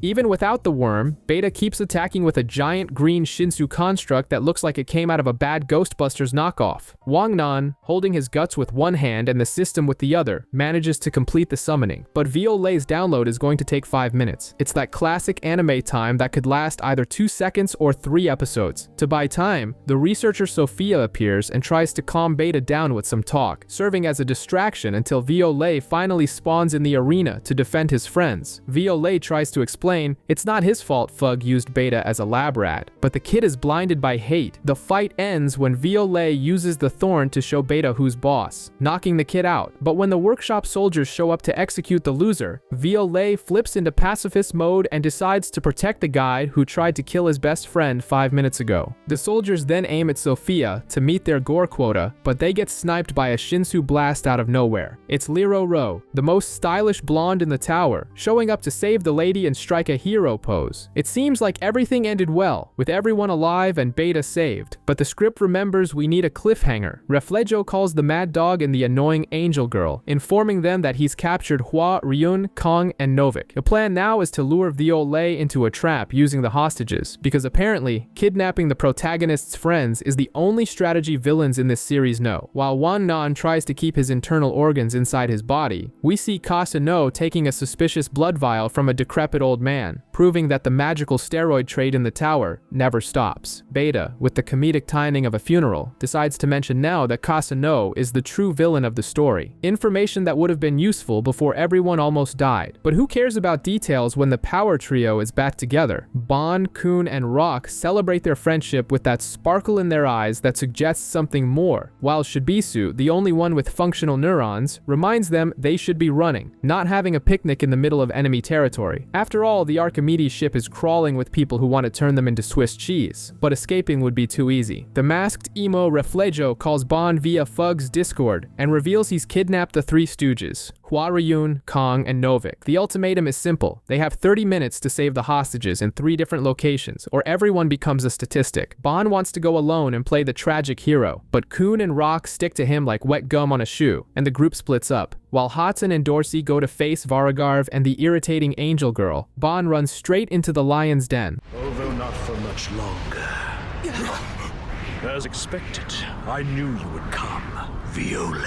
Even without the worm, Beta keeps attacking with a giant green Shinsu construct that looks like it came out of a bad Ghostbusters knockoff. Wang Nan, holding his guts with one hand and the system with the other, manages to complete the summoning. But Viole's download is going to take 5 minutes. It's that classic anime time that could last either 2 seconds or 3 episodes. To buy time, the researcher Sophia appears and tries to calm Beta down with some talk, serving as a distraction until Viole finally spawns in the arena to defend his friends. Viole tries to explain it's not his fault Fug used Beta as a lab rat, but the kid is blinded by hate. The fight ends when Viole uses the thorn to show Beta who's boss, knocking the kid out. But when the workshop soldiers show up to execute the loser, Viole flips into pacifist mode and decides to protect the guy who tried to kill his best friend 5 minutes ago. The soldiers then aim at Sophia to meet their gore quota, but they get sniped by a Shinsu blast out of nowhere. It's Irregular, the most stylish blonde in the tower, showing up to save the lady Dorsey and strike a hero pose. It seems like everything ended well, with everyone alive and Beta saved, but the script remembers we need a cliffhanger. Reflejo calls the Mad Dog and the annoying Angel Girl, informing them that he's captured Hua, Ryun, Kong, and Novik. The plan now is to lure Viole into a trap using the hostages, because apparently, kidnapping the protagonist's friends is the only strategy villains in this series know. While Wan Nan tries to keep his internal organs inside his body, we see Casa No taking a suspicious blood vial from a decrepit old man, proving that the magical steroid trade in the tower never stops. Beta, with the comedic timing of a funeral, decides to mention now that Casa No is the true villain of the story. Information that would have been useful before everyone almost died. But who cares about details when the power trio is back together? Ban, Khun, and Rak celebrate their friendship with that sparkle in their eyes that suggests something more, while Shibisu, the only one with functional neurons, reminds them they should be running, not having a picnic in the middle of enemy territory. After all, the Archimedes ship is crawling with people who want to turn them into Swiss cheese, but escaping would be too easy. The masked emo Reflejo calls Ban via Fug's Discord and reveals he's kidnapped the Three Stooges, Hua, Ryun, Kong, and Novik. The ultimatum is simple. They have 30 minutes to save the hostages in 3 different locations, or everyone becomes a statistic. Ban wants to go alone and play the tragic hero, but Khun and Rak stick to him like wet gum on a shoe, and the group splits up. While Hudson and Dorsey go to face Varagarv and the irritating Angel Girl, Ban runs straight into the lion's den. Although not for much longer. As expected, I knew you would come, Viole.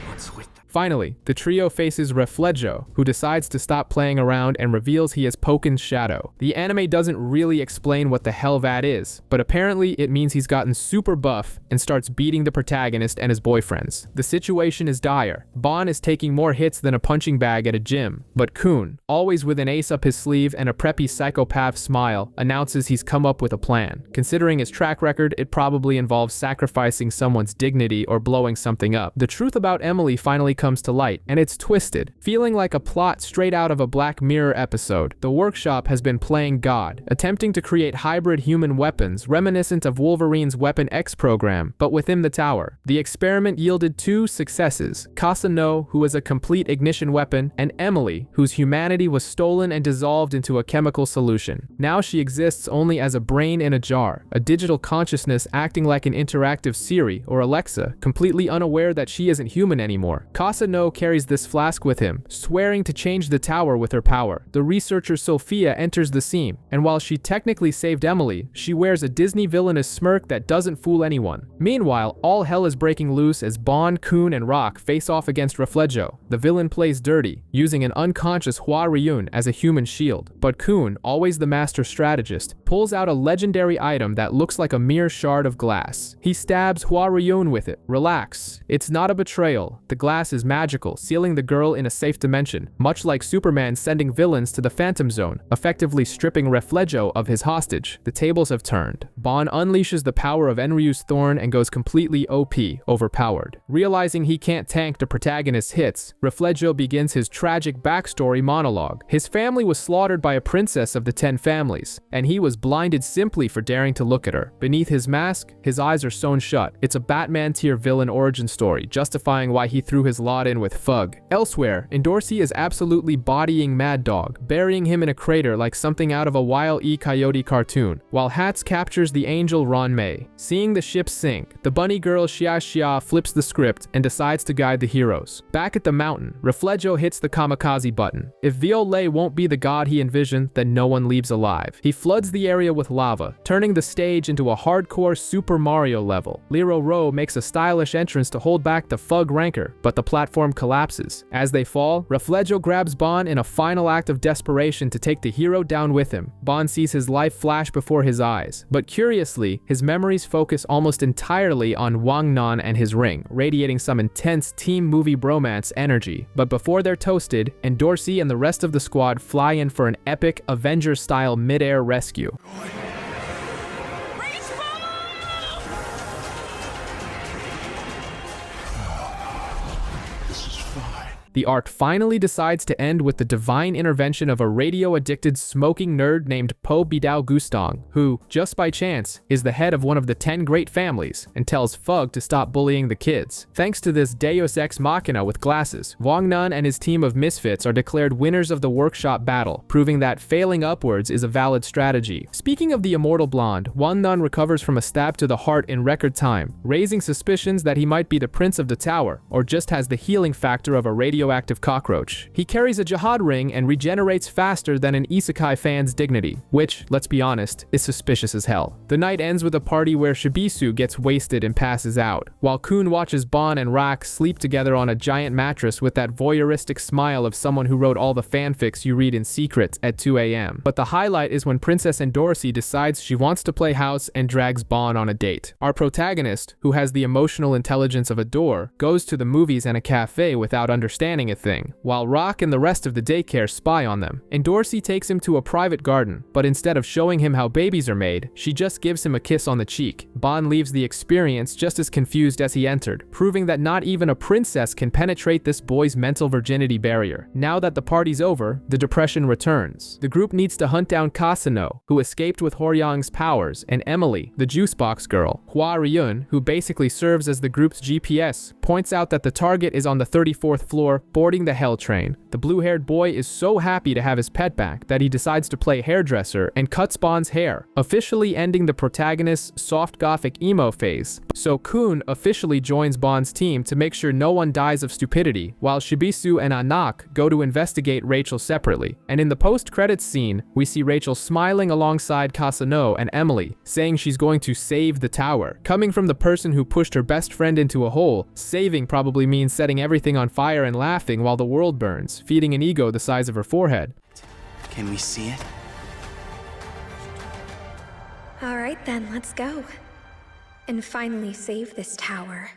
What's with them? Finally, the trio faces Reflejo, who decides to stop playing around and reveals he is Poken's shadow. The anime doesn't really explain what the hell that is, but apparently it means he's gotten super buff and starts beating the protagonist and his boyfriends. The situation is dire. Ban is taking more hits than a punching bag at a gym, but Khun, always with an ace up his sleeve and a preppy psychopath smile, announces he's come up with a plan. Considering his track record, it probably involves sacrificing someone's dignity or blowing something up. The truth about Emily finally comes to light, and it's twisted, feeling like a plot straight out of a Black Mirror episode. The workshop has been playing God, attempting to create hybrid human weapons reminiscent of Wolverine's Weapon X program, but within the tower. The experiment yielded 2 successes: Casa No, who is a complete ignition weapon, and Emily, whose humanity was stolen and dissolved into a chemical solution. Now she exists only as a brain in a jar, a digital consciousness acting like an interactive Siri or Alexa, completely unaware that she isn't human anymore. Casa No carries this flask with him, swearing to change the tower with her power. The researcher Sophia enters the scene, and while she technically saved Emily, she wears a Disney villainous smirk that doesn't fool anyone. Meanwhile, all hell is breaking loose as Ban, Khun, and Rak face off against Reflejo. The villain plays dirty, using an unconscious Hua Ryun as a human shield, but Khun, always the master strategist, pulls out a legendary item that looks like a mere shard of glass. He stabs Hua Ryun with it. Relax. It's not a betrayal. The glass is magical, sealing the girl in a safe dimension, much like Superman sending villains to the Phantom Zone, effectively stripping Reflejo of his hostage. The tables have turned. Ban unleashes the power of Enryu's Thorn and goes completely OP, overpowered. Realizing he can't tank the protagonist's hits, Reflejo begins his tragic backstory monologue. His family was slaughtered by a princess of the 10 families, and he was blinded simply for daring to look at her. Beneath his mask, his eyes are sewn shut. It's a Batman-tier villain origin story, justifying why he threw his lot in with Fug. Elsewhere, Dorsey is absolutely bodying Mad Dog, burying him in a crater like something out of a Wile E. Coyote cartoon, while Hats captures the angel Ron May. Seeing the ship sink, the bunny girl Xia Xia flips the script and decides to guide the heroes. Back at the mountain, Reflejo hits the kamikaze button. If Viole won't be the god he envisioned, then no one leaves alive. He floods the area with lava, turning the stage into a hardcore Super Mario level. Lero Ro makes a stylish entrance to hold back the Fug ranker, but the platform collapses. As they fall, Reflejo grabs Ban in a final act of desperation to take the hero down with him. Ban sees his life flash before his eyes, but curiously, his memories focus almost entirely on Wang Nan and his ring, radiating some intense team movie bromance energy. But before they're toasted, Dorsey and the rest of the squad fly in for an epic Avenger-style mid-air rescue. This is fine. the arc finally decides to end with the divine intervention of a radio-addicted smoking nerd named Po Bidao Gustong, who, just by chance, is the head of one of the 10 great families and tells Fug to stop bullying the kids. Thanks to this deus ex machina with glasses, Wang Nun and his team of misfits are declared winners of the workshop battle, proving that failing upwards is a valid strategy. Speaking of the immortal blonde, Wang Nun recovers from a stab to the heart in record time, raising suspicions that he might be the prince of the tower, or just has the healing factor of a radioactive cockroach. He carries a Jahad ring and regenerates faster than an isekai fan's dignity, which, let's be honest, is suspicious as hell. The night ends with a party where Shibisu gets wasted and passes out, while Khun watches Bon and Rak sleep together on a giant mattress with that voyeuristic smile of someone who wrote all the fanfics you read in secret at 2 a.m. But the highlight is when Princess Endorsi decides she wants to play house and drags Bon on a date. Our protagonist, who has the emotional intelligence of a door, goes to the movies and a cafe without understanding a thing, while Rak and the rest of the daycare spy on them. Endorsi takes him to a private garden, but instead of showing him how babies are made, she just gives him a kiss on the cheek. Bon leaves the experience just as confused as he entered, proving that not even a princess can penetrate this boy's mental virginity barrier. Now that the party's over, the depression returns. The group needs to hunt down Kasano, who escaped with Horyang's powers, and Emily, the juice box girl. Hua Ryun, who basically serves as the group's GPS, points out that the target is on the 34th floor, boarding the Hell train. The blue-haired boy is so happy to have his pet back that he decides to play hairdresser and cuts Bon's hair, officially ending the protagonist's soft gothic emo phase. So Khun officially joins Bon's team to make sure no one dies of stupidity, while Shibisu and Anak go to investigate Rachel separately. And in the post-credits scene, we see Rachel smiling alongside Kasano and Emily, saying she's going to save the tower. Coming from the person who pushed her best friend into a hole, saving probably means setting everything on fire and laughing while the world burns, feeding an ego the size of her forehead. Can we see it? All right then, let's go. And finally save this tower.